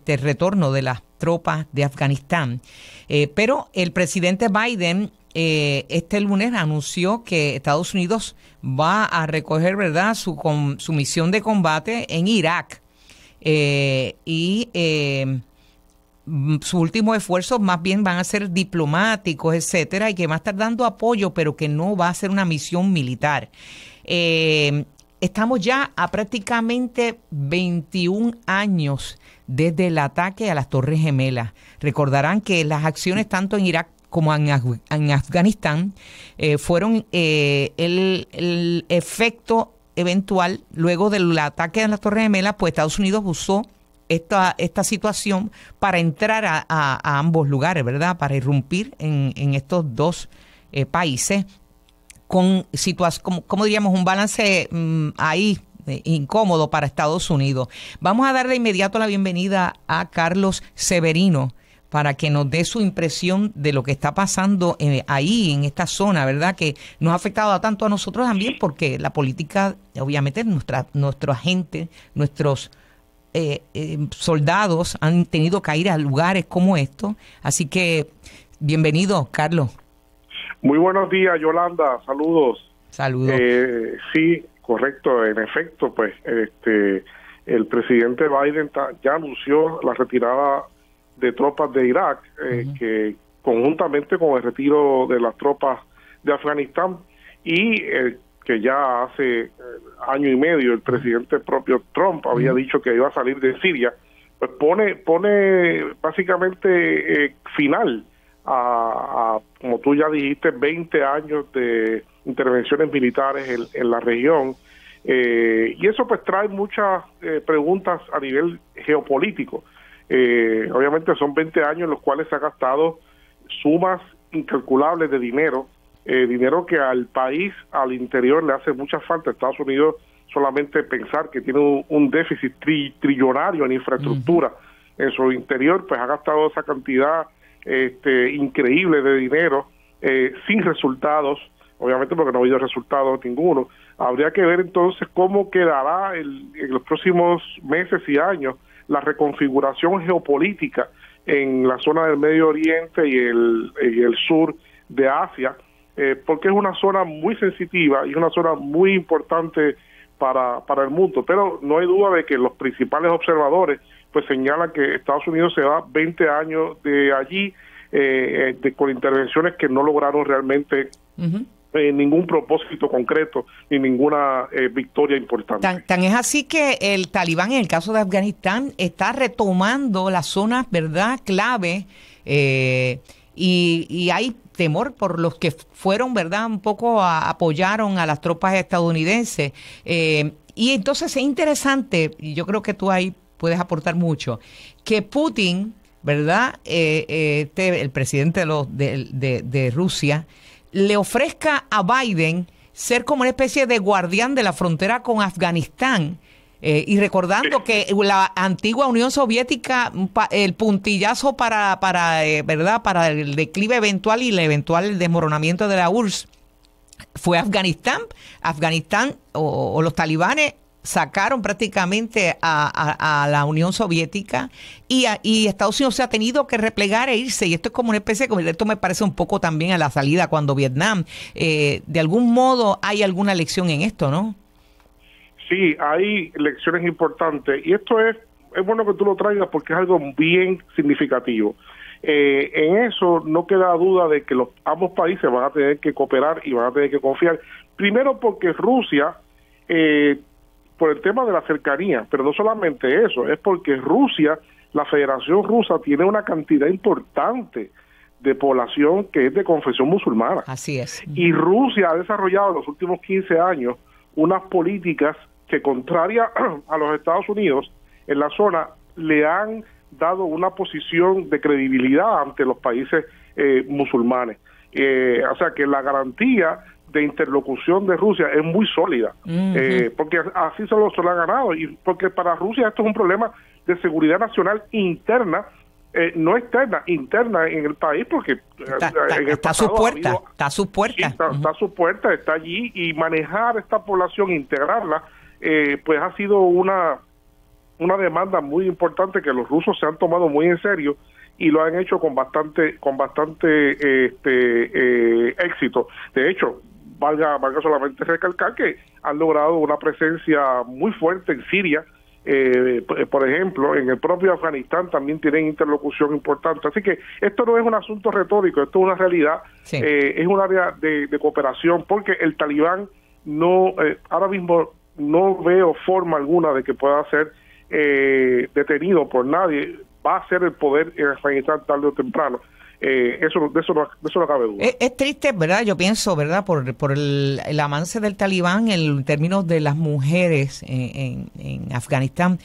retorno de las tropas de Afganistán. Pero el presidente Biden este lunes anunció que Estados Unidos va a recoger, ¿verdad?, su misión de combate en Irak. Sus últimos esfuerzos más bien van a ser diplomáticos, etcétera, y que va a estar dando apoyo, pero que no va a ser una misión militar. Estamos ya a prácticamente 21 años desde el ataque a las Torres Gemelas. Recordarán que las acciones tanto en Irak como en Afganistán fueron el efecto eventual luego del ataque a las Torres Gemelas, pues Estados Unidos usó esta situación para entrar a ambos lugares, ¿verdad? Para irrumpir en estos dos países con como diríamos, un balance ahí incómodo para Estados Unidos. Vamos a dar de inmediato la bienvenida a Carlos Severino para que nos dé su impresión de lo que está pasando ahí, en esta zona, ¿verdad? Que nos ha afectado tanto a nosotros también, porque la política, obviamente, nuestro agente, nuestros soldados han tenido que ir a lugares como estos. Así que, bienvenido, Carlos. Muy buenos días, Yolanda. Saludos. Saludos. Sí, correcto. En efecto, pues, el presidente Biden ya anunció la retirada de tropas de Irak, que conjuntamente con el retiro de las tropas de Afganistán y que ya hace año y medio el presidente propio Trump había dicho que iba a salir de Siria, pues pone básicamente final a, como tú ya dijiste, 20 años de intervenciones militares en la región, y eso pues trae muchas preguntas a nivel geopolítico. Obviamente son 20 años en los cuales se ha gastado sumas incalculables de dinero, dinero que al país, al interior, le hace mucha falta. Estados Unidos, solamente pensar que tiene un déficit trillonario en infraestructura en su interior, pues ha gastado esa cantidad increíble de dinero sin resultados, obviamente porque no ha habido resultados ninguno. Habría que ver entonces cómo quedará en los próximos meses y años la reconfiguración geopolítica en la zona del Medio Oriente y el sur de Asia, porque es una zona muy sensitiva y es una zona muy importante para el mundo. Pero no hay duda de que los principales observadores pues señalan que Estados Unidos se va 20 años de allí con intervenciones que no lograron realmente ningún propósito concreto ni ninguna victoria importante. Tan es así que el Talibán, en el caso de Afganistán, está retomando las zonas, ¿verdad?, clave, y hay temor por los que fueron, ¿verdad?, un poco apoyaron a las tropas estadounidenses. Y entonces es interesante, y yo creo que tú ahí puedes aportar mucho, que Putin, ¿verdad? El presidente de Rusia, le ofrezca a Biden ser como una especie de guardián de la frontera con Afganistán. Y recordando que la antigua Unión Soviética, el puntillazo para ¿verdad? Para el declive eventual y el eventual desmoronamiento de la URSS fue Afganistán. Afganistán o los talibanes sacaron prácticamente a la Unión Soviética y Estados Unidos se ha tenido que replegar e irse, y esto es como una especie de, esto me parece un poco también a la salida cuando Vietnam, de algún modo hay alguna lección en esto, ¿no? Sí, hay lecciones importantes, y esto es bueno que tú lo traigas porque es algo bien significativo. En eso no queda duda de que ambos países van a tener que cooperar y van a tener que confiar, primero porque Rusia, por el tema de la cercanía, pero no solamente eso, es porque Rusia, la Federación Rusa, tiene una cantidad importante de población que es de confesión musulmana. Así es. Y Rusia ha desarrollado en los últimos 15 años unas políticas que, contraria a los Estados Unidos, en la zona, le han dado una posición de credibilidad ante los países musulmanes. O sea que la garantía de interlocución de Rusia es muy sólida, porque así se lo ha ganado, y porque para Rusia esto es un problema de seguridad nacional interna, no externa, interna en el país, porque está a sus puertas, está a sus puertas. Está a sus puertas, está allí, y manejar esta población, integrarla, pues ha sido una demanda muy importante que los rusos se han tomado muy en serio y lo han hecho con bastante éxito. De hecho, valga solamente recalcar que han logrado una presencia muy fuerte en Siria, por ejemplo, en el propio Afganistán también tienen interlocución importante. Así que esto no es un asunto retórico, esto es una realidad, sí. Es un área de cooperación, porque el talibán ahora mismo no veo forma alguna de que pueda ser detenido por nadie. Va a ser el poder en Afganistán tarde o temprano. De eso no cabe duda. Es triste, ¿verdad? Yo pienso, ¿verdad? Por el avance del talibán en términos de las mujeres en Afganistán,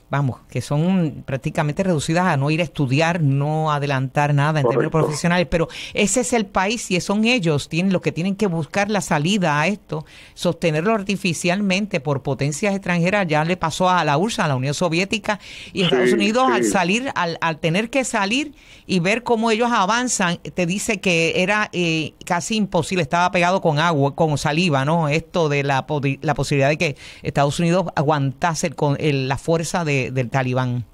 vamos, que son prácticamente reducidas a no ir a estudiar, no adelantar nada en términos profesionales, pero ese es el país y son ellos los que tienen que buscar la salida a esto, sostenerlo artificialmente por potencias extranjeras. Ya le pasó a la URSS, a la Unión Soviética, y Estados Unidos al tener que salir y ver cómo ellos avanzan, te dice que era casi imposible, estaba pegado con agua, con saliva, ¿no? Esto de la posibilidad de que Estados Unidos aguantase la fuerza del talibán.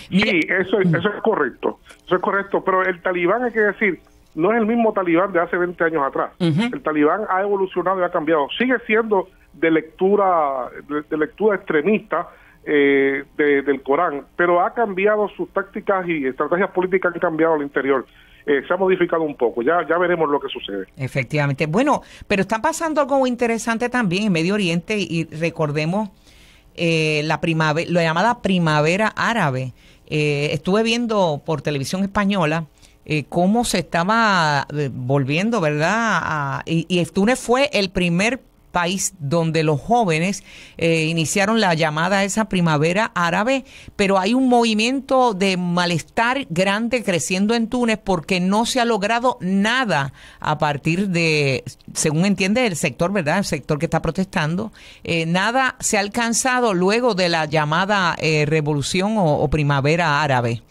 Sí, eso es correcto. Eso es correcto, pero el talibán, hay que decir, no es el mismo talibán de hace 20 años atrás. El talibán ha evolucionado y ha cambiado. Sigue siendo de lectura extremista, del Corán, pero ha cambiado sus tácticas y estrategias políticas, han cambiado al interior. Se ha modificado un poco, ya veremos lo que sucede. Efectivamente. Bueno, pero está pasando algo interesante también en Medio Oriente, y recordemos la llamada primavera árabe. Estuve viendo por televisión española cómo se estaba volviendo, ¿verdad? Y Túnez fue el primer país donde los jóvenes iniciaron la llamada esa primavera árabe, pero hay un movimiento de malestar grande creciendo en Túnez porque no se ha logrado nada a partir de, según entiende el sector, ¿verdad? El sector que está protestando, nada se ha alcanzado luego de la llamada revolución o primavera árabe.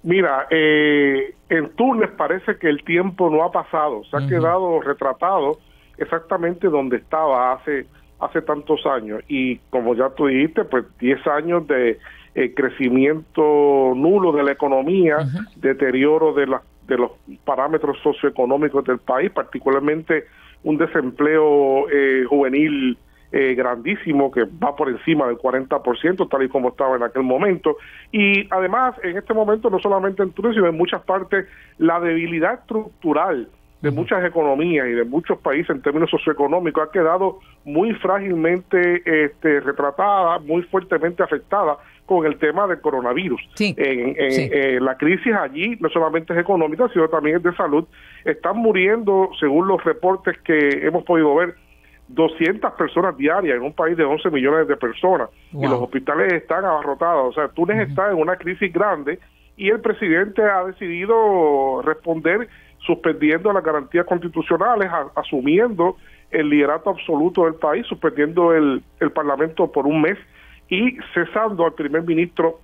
Mira, en Túnez parece que el tiempo no ha pasado, se ha quedado retratado exactamente donde estaba hace tantos años, y como ya tú dijiste, pues 10 años de crecimiento nulo de la economía, deterioro de los parámetros socioeconómicos del país, particularmente un desempleo juvenil grandísimo que va por encima del 40%, tal y como estaba en aquel momento. Y además, en este momento, no solamente en Túnez, sino en muchas partes, la debilidad estructural de muchas economías y de muchos países en términos socioeconómicos ha quedado muy frágilmente retratada, muy fuertemente afectada con el tema del coronavirus. Sí. La crisis allí no solamente es económica, sino también es de salud. Están muriendo, según los reportes que hemos podido ver, 200 personas diarias en un país de 11 millones de personas. Wow. Y los hospitales están abarrotados. O sea, Túnez está en una crisis grande y el presidente ha decidido responder suspendiendo las garantías constitucionales, asumiendo el liderato absoluto del país, suspendiendo el parlamento por un mes y cesando al primer ministro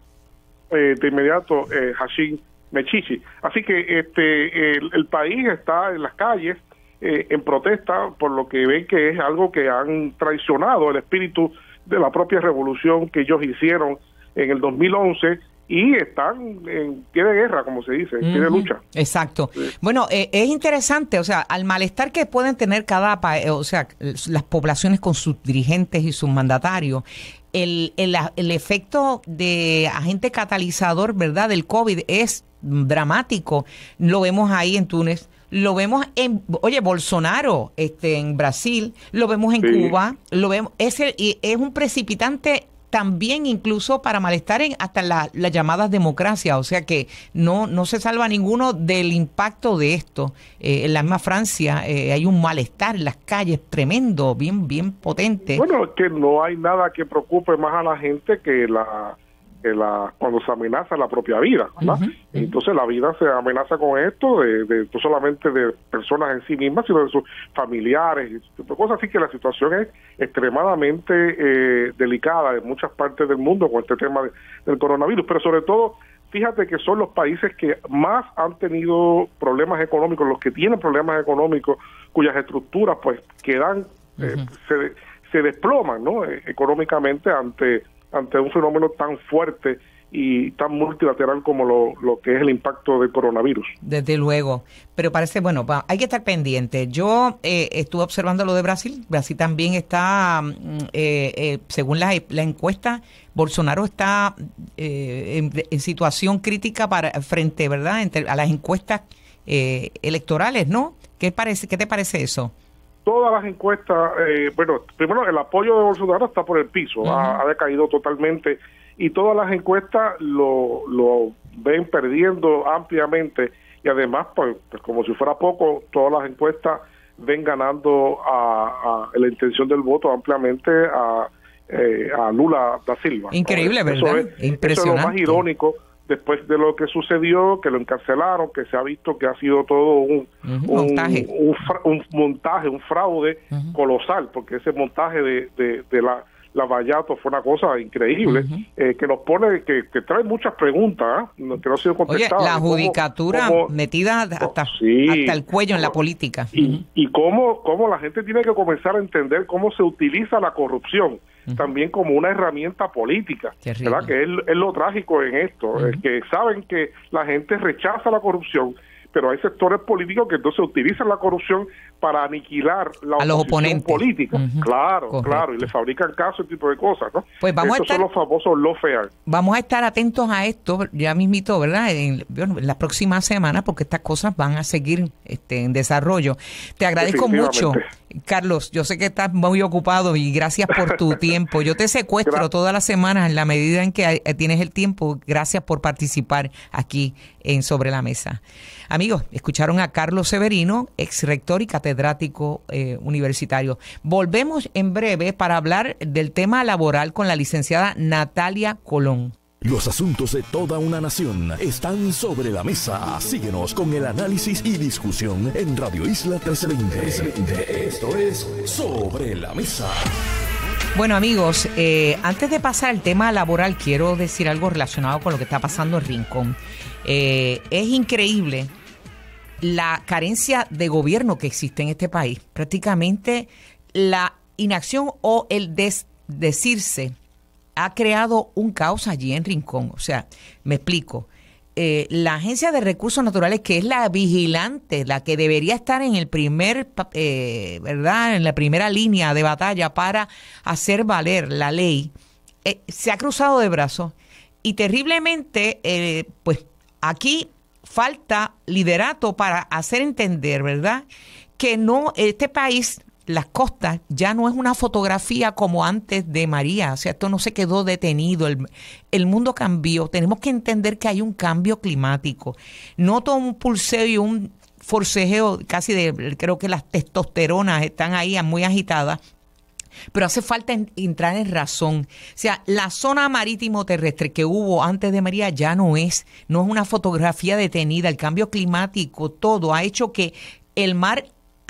de inmediato, Hashim Mechichi. Así que el país está en las calles en protesta por lo que ven que es algo que han traicionado el espíritu de la propia revolución que ellos hicieron en el 2011 y están en pie de guerra, como se dice, en pie de lucha. Exacto. Sí. Bueno, es interesante, o sea, al malestar que pueden tener cada país, o sea, las poblaciones con sus dirigentes y sus mandatarios, el efecto de agente catalizador, ¿verdad?, del COVID es dramático. Lo vemos ahí en Túnez, lo vemos en, Bolsonaro en Brasil, lo vemos en Cuba, lo vemos, es un precipitante también incluso para malestar en hasta las llamadas democracias, o sea que no se salva ninguno del impacto de esto. En la misma Francia hay un malestar en las calles tremendo, bien potente. Bueno, es que no hay nada que preocupe más a la gente que cuando se amenaza la propia vida, ¿verdad? Entonces la vida se amenaza con esto, no solamente de personas en sí mismas, sino de sus familiares y ese tipo de cosas. Así que la situación es extremadamente delicada en muchas partes del mundo con este tema del coronavirus, pero sobre todo, fíjate que son los países que más han tenido problemas económicos, los que tienen problemas económicos, cuyas estructuras pues quedan, se desploman, ¿no?, económicamente ante un fenómeno tan fuerte y tan multilateral como lo que es el impacto del coronavirus. Desde luego, pero parece, bueno, hay que estar pendiente. Yo estuve observando lo de Brasil. Brasil también está, según la encuesta, Bolsonaro está en situación crítica frente, ¿verdad?, a las encuestas electorales, ¿no? ¿Qué te parece eso? Todas las encuestas, primero el apoyo de Bolsonaro está por el piso, ha decaído totalmente y todas las encuestas lo ven perdiendo ampliamente y además, pues como si fuera poco, todas las encuestas ven ganando a la intención del voto ampliamente a Lula da Silva. Increíble, ¿verdad? Impresionante. Eso es lo más irónico. Después de lo que sucedió, que lo encarcelaron, que se ha visto que ha sido todo un montaje, un fraude colosal, porque ese montaje de la Vallato fue una cosa increíble, que nos pone, que trae muchas preguntas, que no han sido contestadas. Oye, la judicatura metida hasta el cuello en la política. Y cómo la gente tiene que comenzar a entender cómo se utiliza la corrupción también como una herramienta política, ¿verdad? Que es lo trágico en esto, es que saben que la gente rechaza la corrupción, pero hay sectores políticos que entonces utilizan la corrupción para aniquilar la oposición política. Claro, y le fabrican caso, ese tipo de cosas, ¿no? Pues estos son los famosos lawfare. Vamos a estar atentos a esto, ya mismito, ¿verdad? En las próximas semanas, porque estas cosas van a seguir en desarrollo. Te agradezco mucho, Carlos. Yo sé que estás muy ocupado y gracias por tu tiempo. Yo te secuestro todas las semanas en la medida en que tienes el tiempo. Gracias por participar aquí en Sobre la Mesa. Amigos, escucharon a Carlos Severino, ex rector y catedrático universitario. Volvemos en breve para hablar del tema laboral con la licenciada Natalia Colón. Los asuntos de toda una nación están sobre la mesa. Síguenos con el análisis y discusión en Radio Isla 1320. Esto es Sobre la Mesa. Bueno, amigos, antes de pasar al tema laboral, quiero decir algo relacionado con lo que está pasando en Rincón. Es increíble la carencia de gobierno que existe en este país. Prácticamente la inacción o el decirse ha creado un caos allí en Rincón. O sea, me explico. La Agencia de Recursos Naturales, que es la vigilante, la que debería estar en el ¿verdad?, en la primera línea de batalla para hacer valer la ley, se ha cruzado de brazos y terriblemente, pues aquí falta liderato para hacer entender, ¿verdad?, que no, este país, las costas, ya no es una fotografía como antes de María. O sea, esto no se quedó detenido. El mundo cambió. Tenemos que entender que hay un cambio climático. No todo un pulseo y un forcejeo casi creo que las testosteronas están ahí muy agitadas. Pero hace falta entrar en razón. O sea, la zona marítimo terrestre que hubo antes de María ya no es una fotografía detenida. El cambio climático, todo ha hecho que el mar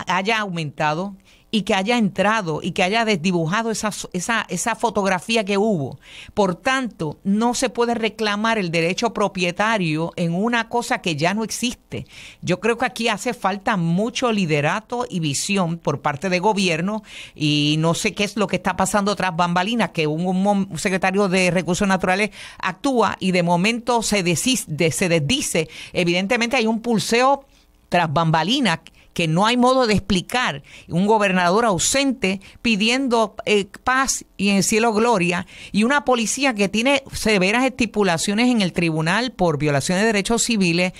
haya aumentado y que haya entrado y que haya desdibujado esa fotografía que hubo. Por tanto, no se puede reclamar el derecho propietario en una cosa que ya no existe. Yo creo que aquí hace falta mucho liderato y visión por parte de gobierno, y no sé qué es lo que está pasando tras bambalinas, que un secretario de Recursos Naturales actúa y de momento se desdice. Evidentemente hay un pulseo tras bambalinas que no hay modo de explicar. Un gobernador ausente pidiendo paz y en el cielo gloria, y una policía que tiene severas estipulaciones en el tribunal por violaciones de derechos civiles,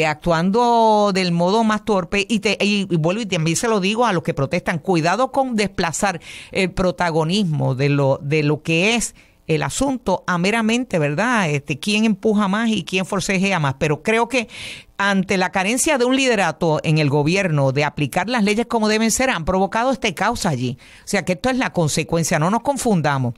actuando del modo más torpe. Y vuelvo y también se lo digo a los que protestan, cuidado con desplazar el protagonismo de lo que es el asunto a meramente, ¿verdad? Quién empuja más y quién forcejea más. Pero creo que ante la carencia de un liderato en el gobierno de aplicar las leyes como deben ser, han provocado este caos allí. O sea que esto es la consecuencia, no nos confundamos.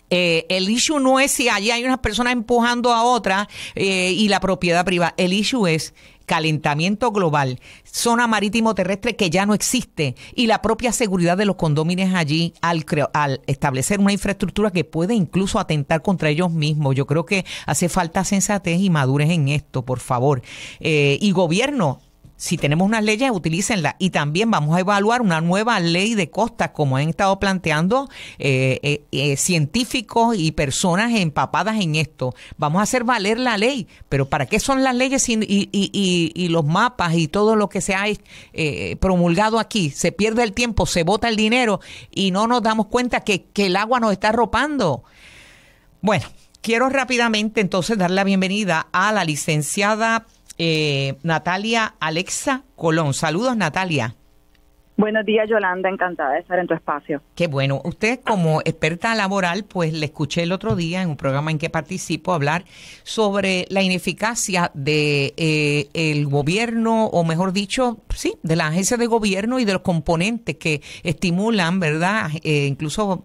El issue no es si allí hay unas personas empujando a otras y la propiedad privada. El issue es calentamiento global, zona marítimo terrestre que ya no existe, y la propia seguridad de los condóminos allí al establecer una infraestructura que puede incluso atentar contra ellos mismos. Yo creo que hace falta sensatez y madurez en esto, por favor. Y gobierno, si tenemos unas leyes, utilícenlas. Y también vamos a evaluar una nueva ley de costas, como han estado planteando científicos y personas empapadas en esto. Vamos a hacer valer la ley. Pero ¿para qué son las leyes y los mapas y todo lo que se ha promulgado aquí? Se pierde el tiempo, se bota el dinero y no nos damos cuenta que el agua nos está arropando. Bueno, quiero rápidamente entonces dar la bienvenida a la licenciada Natalia Alexa Colón. Saludos, Natalia. Buenos días, Yolanda, encantada de estar en tu espacio. Qué bueno. Usted, como experta laboral, pues le escuché el otro día en un programa en que participo hablar sobre la ineficacia de el gobierno, o mejor dicho, sí, de la agencia de gobierno y de los componentes que estimulan, ¿verdad? Incluso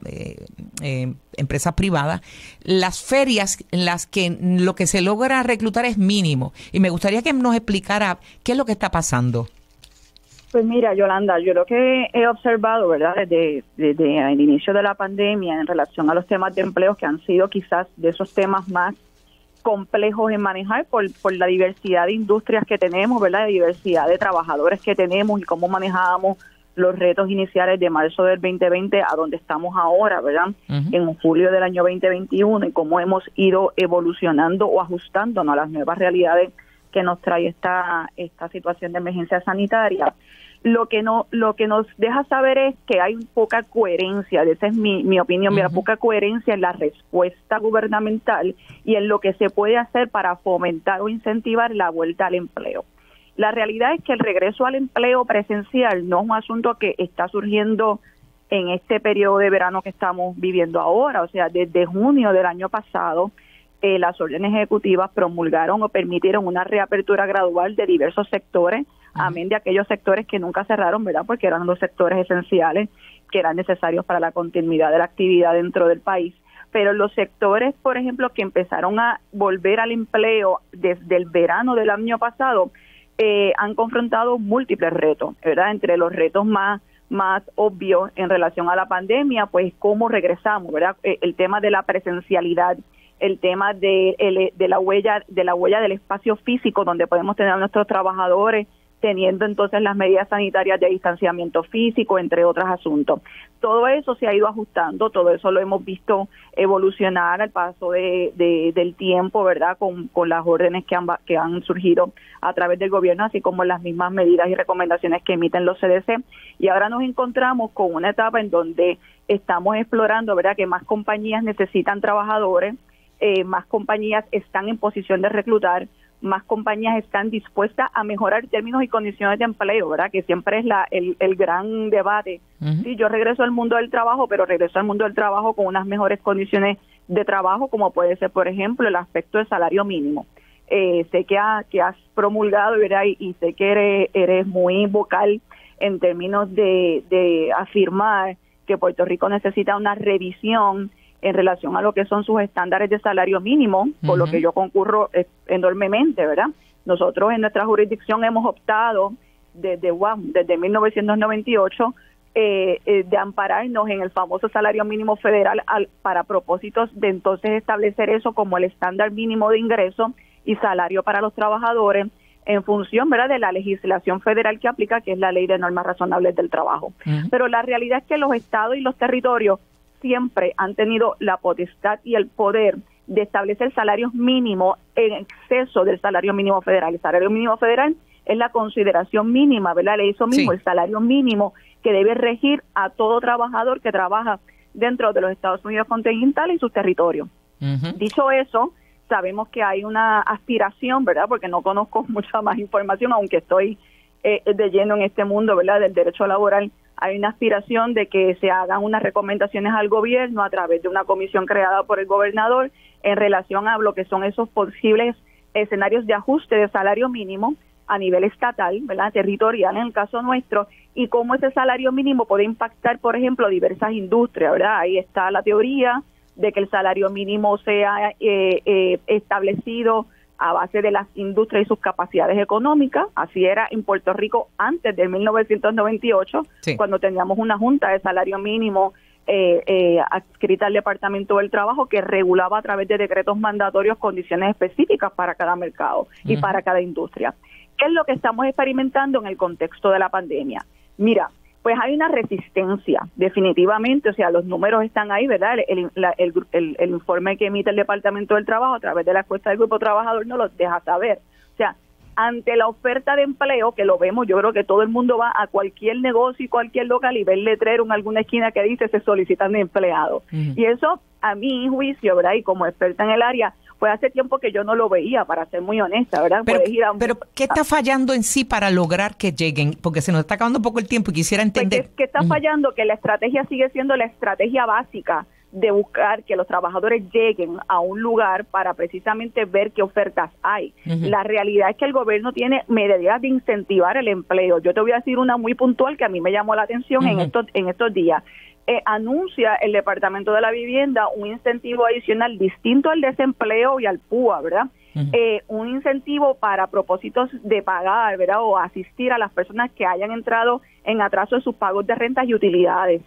empresas privadas, las ferias en las que lo que se logra reclutar es mínimo. Y me gustaría que nos explicara qué es lo que está pasando. Pues mira, Yolanda, yo lo que he observado, ¿verdad?, desde el inicio de la pandemia en relación a los temas de empleo, que han sido quizás de esos temas más complejos en manejar por la diversidad de industrias que tenemos, ¿verdad?, la diversidad de trabajadores que tenemos y cómo manejábamos los retos iniciales de marzo del 2020 a donde estamos ahora, ¿verdad?, en julio del año 2021, y cómo hemos ido evolucionando o ajustándonos a las nuevas realidades que nos trae esta situación de emergencia sanitaria. Lo que nos deja saber es que hay poca coherencia, esa es mi opinión, poca coherencia en la respuesta gubernamental y en lo que se puede hacer para fomentar o incentivar la vuelta al empleo. La realidad es que el regreso al empleo presencial no es un asunto que está surgiendo en este periodo de verano que estamos viviendo ahora. O sea, desde junio del año pasado, las órdenes ejecutivas promulgaron o permitieron una reapertura gradual de diversos sectores, amén de aquellos sectores que nunca cerraron, ¿verdad?, porque eran los sectores esenciales que eran necesarios para la continuidad de la actividad dentro del país. Pero los sectores, por ejemplo, que empezaron a volver al empleo desde el verano del año pasado, han confrontado múltiples retos, ¿verdad? Entre los retos más obvios en relación a la pandemia, pues cómo regresamos, ¿verdad? El tema de la presencialidad, el tema de la huella del espacio físico donde podemos tener a nuestros trabajadores, teniendo entonces las medidas sanitarias de distanciamiento físico, entre otros asuntos. Todo eso se ha ido ajustando, todo eso lo hemos visto evolucionar al paso del tiempo, ¿verdad?, con las órdenes que han surgido a través del gobierno, así como las mismas medidas y recomendaciones que emiten los CDC. Y ahora nos encontramos con una etapa en donde estamos explorando, ¿verdad?, que más compañías necesitan trabajadores, más compañías están en posición de reclutar, más compañías están dispuestas a mejorar términos y condiciones de empleo, ¿verdad?, que siempre es el gran debate. Sí, yo regreso al mundo del trabajo, pero regreso al mundo del trabajo con unas mejores condiciones de trabajo, como puede ser, por ejemplo, el aspecto del salario mínimo. sé que has promulgado, ¿verdad? Y sé que eres muy vocal en términos de afirmar que Puerto Rico necesita una revisión en relación a lo que son sus estándares de salario mínimo, por lo que yo concurro enormemente, ¿verdad? Nosotros en nuestra jurisdicción hemos optado desde 1998 de ampararnos en el famoso salario mínimo federal para propósitos de entonces establecer eso como el estándar mínimo de ingreso y salario para los trabajadores en función, ¿verdad?, de la legislación federal que aplica, que es la Ley de Normas Razonables del Trabajo. Pero la realidad es que los estados y los territorios siempre han tenido la potestad y el poder de establecer salarios mínimos en exceso del salario mínimo federal. El salario mínimo federal es la consideración mínima, ¿verdad? Le hizo mismo el salario mínimo que debe regir a todo trabajador que trabaja dentro de los Estados Unidos continentales y sus territorios. Dicho eso, sabemos que hay una aspiración, ¿verdad? Porque no conozco mucha más información, aunque estoy de lleno en este mundo, ¿verdad?, del derecho laboral. Hay una aspiración de que se hagan unas recomendaciones al gobierno a través de una comisión creada por el gobernador en relación a lo que son esos posibles escenarios de ajuste de salario mínimo a nivel estatal, ¿verdad?, territorial en el caso nuestro, y cómo ese salario mínimo puede impactar, por ejemplo, diversas industrias, ¿verdad? Ahí está la teoría de que el salario mínimo sea establecido a base de las industrias y sus capacidades económicas. Así era en Puerto Rico antes de 1998, cuando teníamos una junta de salario mínimo adscrita al Departamento del Trabajo que regulaba a través de decretos mandatorios condiciones específicas para cada mercado y para cada industria. ¿Qué es lo que estamos experimentando en el contexto de la pandemia? Mira, pues hay una resistencia, definitivamente, o sea, los números están ahí, ¿verdad? El informe que emite el Departamento del Trabajo a través de la encuesta del Grupo Trabajador nos lo deja saber. O sea, ante la oferta de empleo, que lo vemos, yo creo que todo el mundo va a cualquier negocio y cualquier local y ve el letrero en alguna esquina que dice se solicitan empleados. Y eso, a mi juicio, ¿verdad?, y como experta en el área, pues hace tiempo que yo no lo veía, para ser muy honesta, ¿verdad? Pero ¿qué está fallando en sí para lograr que lleguen? Porque se nos está acabando un poco el tiempo y quisiera entender. Pues que está fallando, que la estrategia sigue siendo la estrategia básica de buscar que los trabajadores lleguen a un lugar para precisamente ver qué ofertas hay. La realidad es que el gobierno tiene medidas de incentivar el empleo. Yo te voy a decir una muy puntual que a mí me llamó la atención en estos días. Anuncia el Departamento de la Vivienda un incentivo adicional distinto al desempleo y al PUA, ¿verdad? Un incentivo para propósitos de pagar, ¿verdad?, o asistir a las personas que hayan entrado en atraso de sus pagos de rentas y utilidades.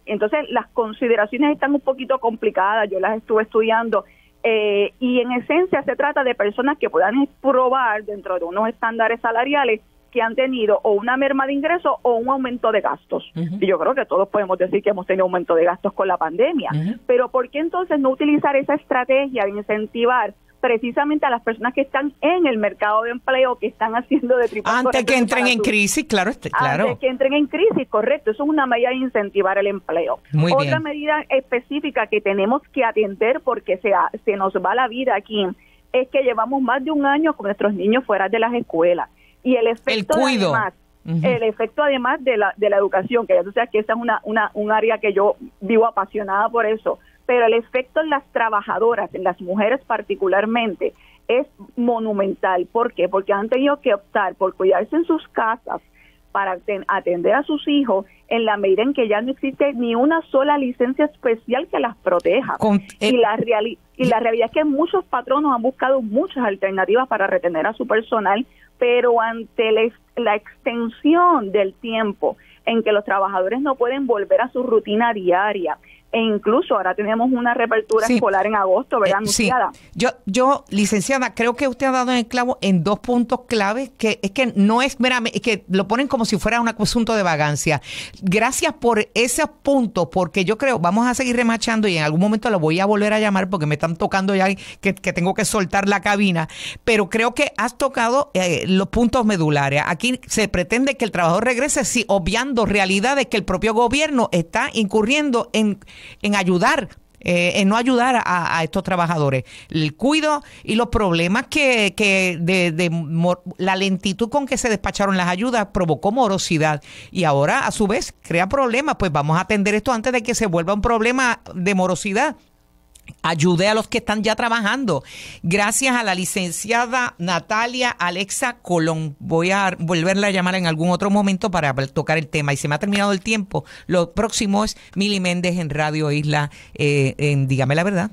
Entonces, las consideraciones están un poquito complicadas, yo las estuve estudiando, y en esencia se trata de personas que puedan probar dentro de unos estándares salariales que han tenido o una merma de ingresos o un aumento de gastos. Y yo creo que todos podemos decir que hemos tenido aumento de gastos con la pandemia. Pero ¿por qué entonces no utilizar esa estrategia de incentivar precisamente a las personas que están en el mercado de empleo, que están haciendo de triple antes que entren en crisis, claro. Antes que entren en crisis, correcto. Eso es una medida de incentivar el empleo. Otra medida específica que tenemos que atender porque se nos va la vida aquí es que llevamos más de un año con nuestros niños fuera de las escuelas. Y el efecto el efecto además de la educación, que ya tú sabes que esa es un área que yo vivo apasionada por eso, pero el efecto en las trabajadoras, en las mujeres particularmente, es monumental. ¿Por qué? Porque han tenido que optar por cuidarse en sus casas para atender a sus hijos en la medida en que ya no existe ni una sola licencia especial que las proteja. Y la realidad es que muchos patronos han buscado muchas alternativas para retener a su personal, pero ante la extensión del tiempo en que los trabajadores no pueden volver a su rutina diaria, e incluso ahora tenemos una reapertura escolar en agosto, ¿verdad, anunciada? Yo, licenciada, creo que usted ha dado en el clavo en dos puntos clave, que es que no es meramente, es que lo ponen como si fuera un asunto de vagancia. Gracias por esos puntos, porque yo creo, vamos a seguir remachando y en algún momento lo voy a volver a llamar porque me están tocando ya que tengo que soltar la cabina, pero creo que has tocado los puntos medulares. Aquí se pretende que el trabajador regrese, sí, obviando realidades que el propio gobierno está incurriendo en ayudar, en no ayudar a estos trabajadores. El cuido y los problemas la lentitud con que se despacharon las ayudas provocó morosidad y ahora a su vez crea problemas. Pues vamos a atender esto antes de que se vuelva un problema de morosidad. ayude a los que están ya trabajando. Gracias a la licenciada Natalia Alexa Colón. Voy a volverla a llamar en algún otro momento para tocar el tema. Y se me ha terminado el tiempo. Lo próximo es Mili Méndez en Radio Isla, en Dígame la Verdad.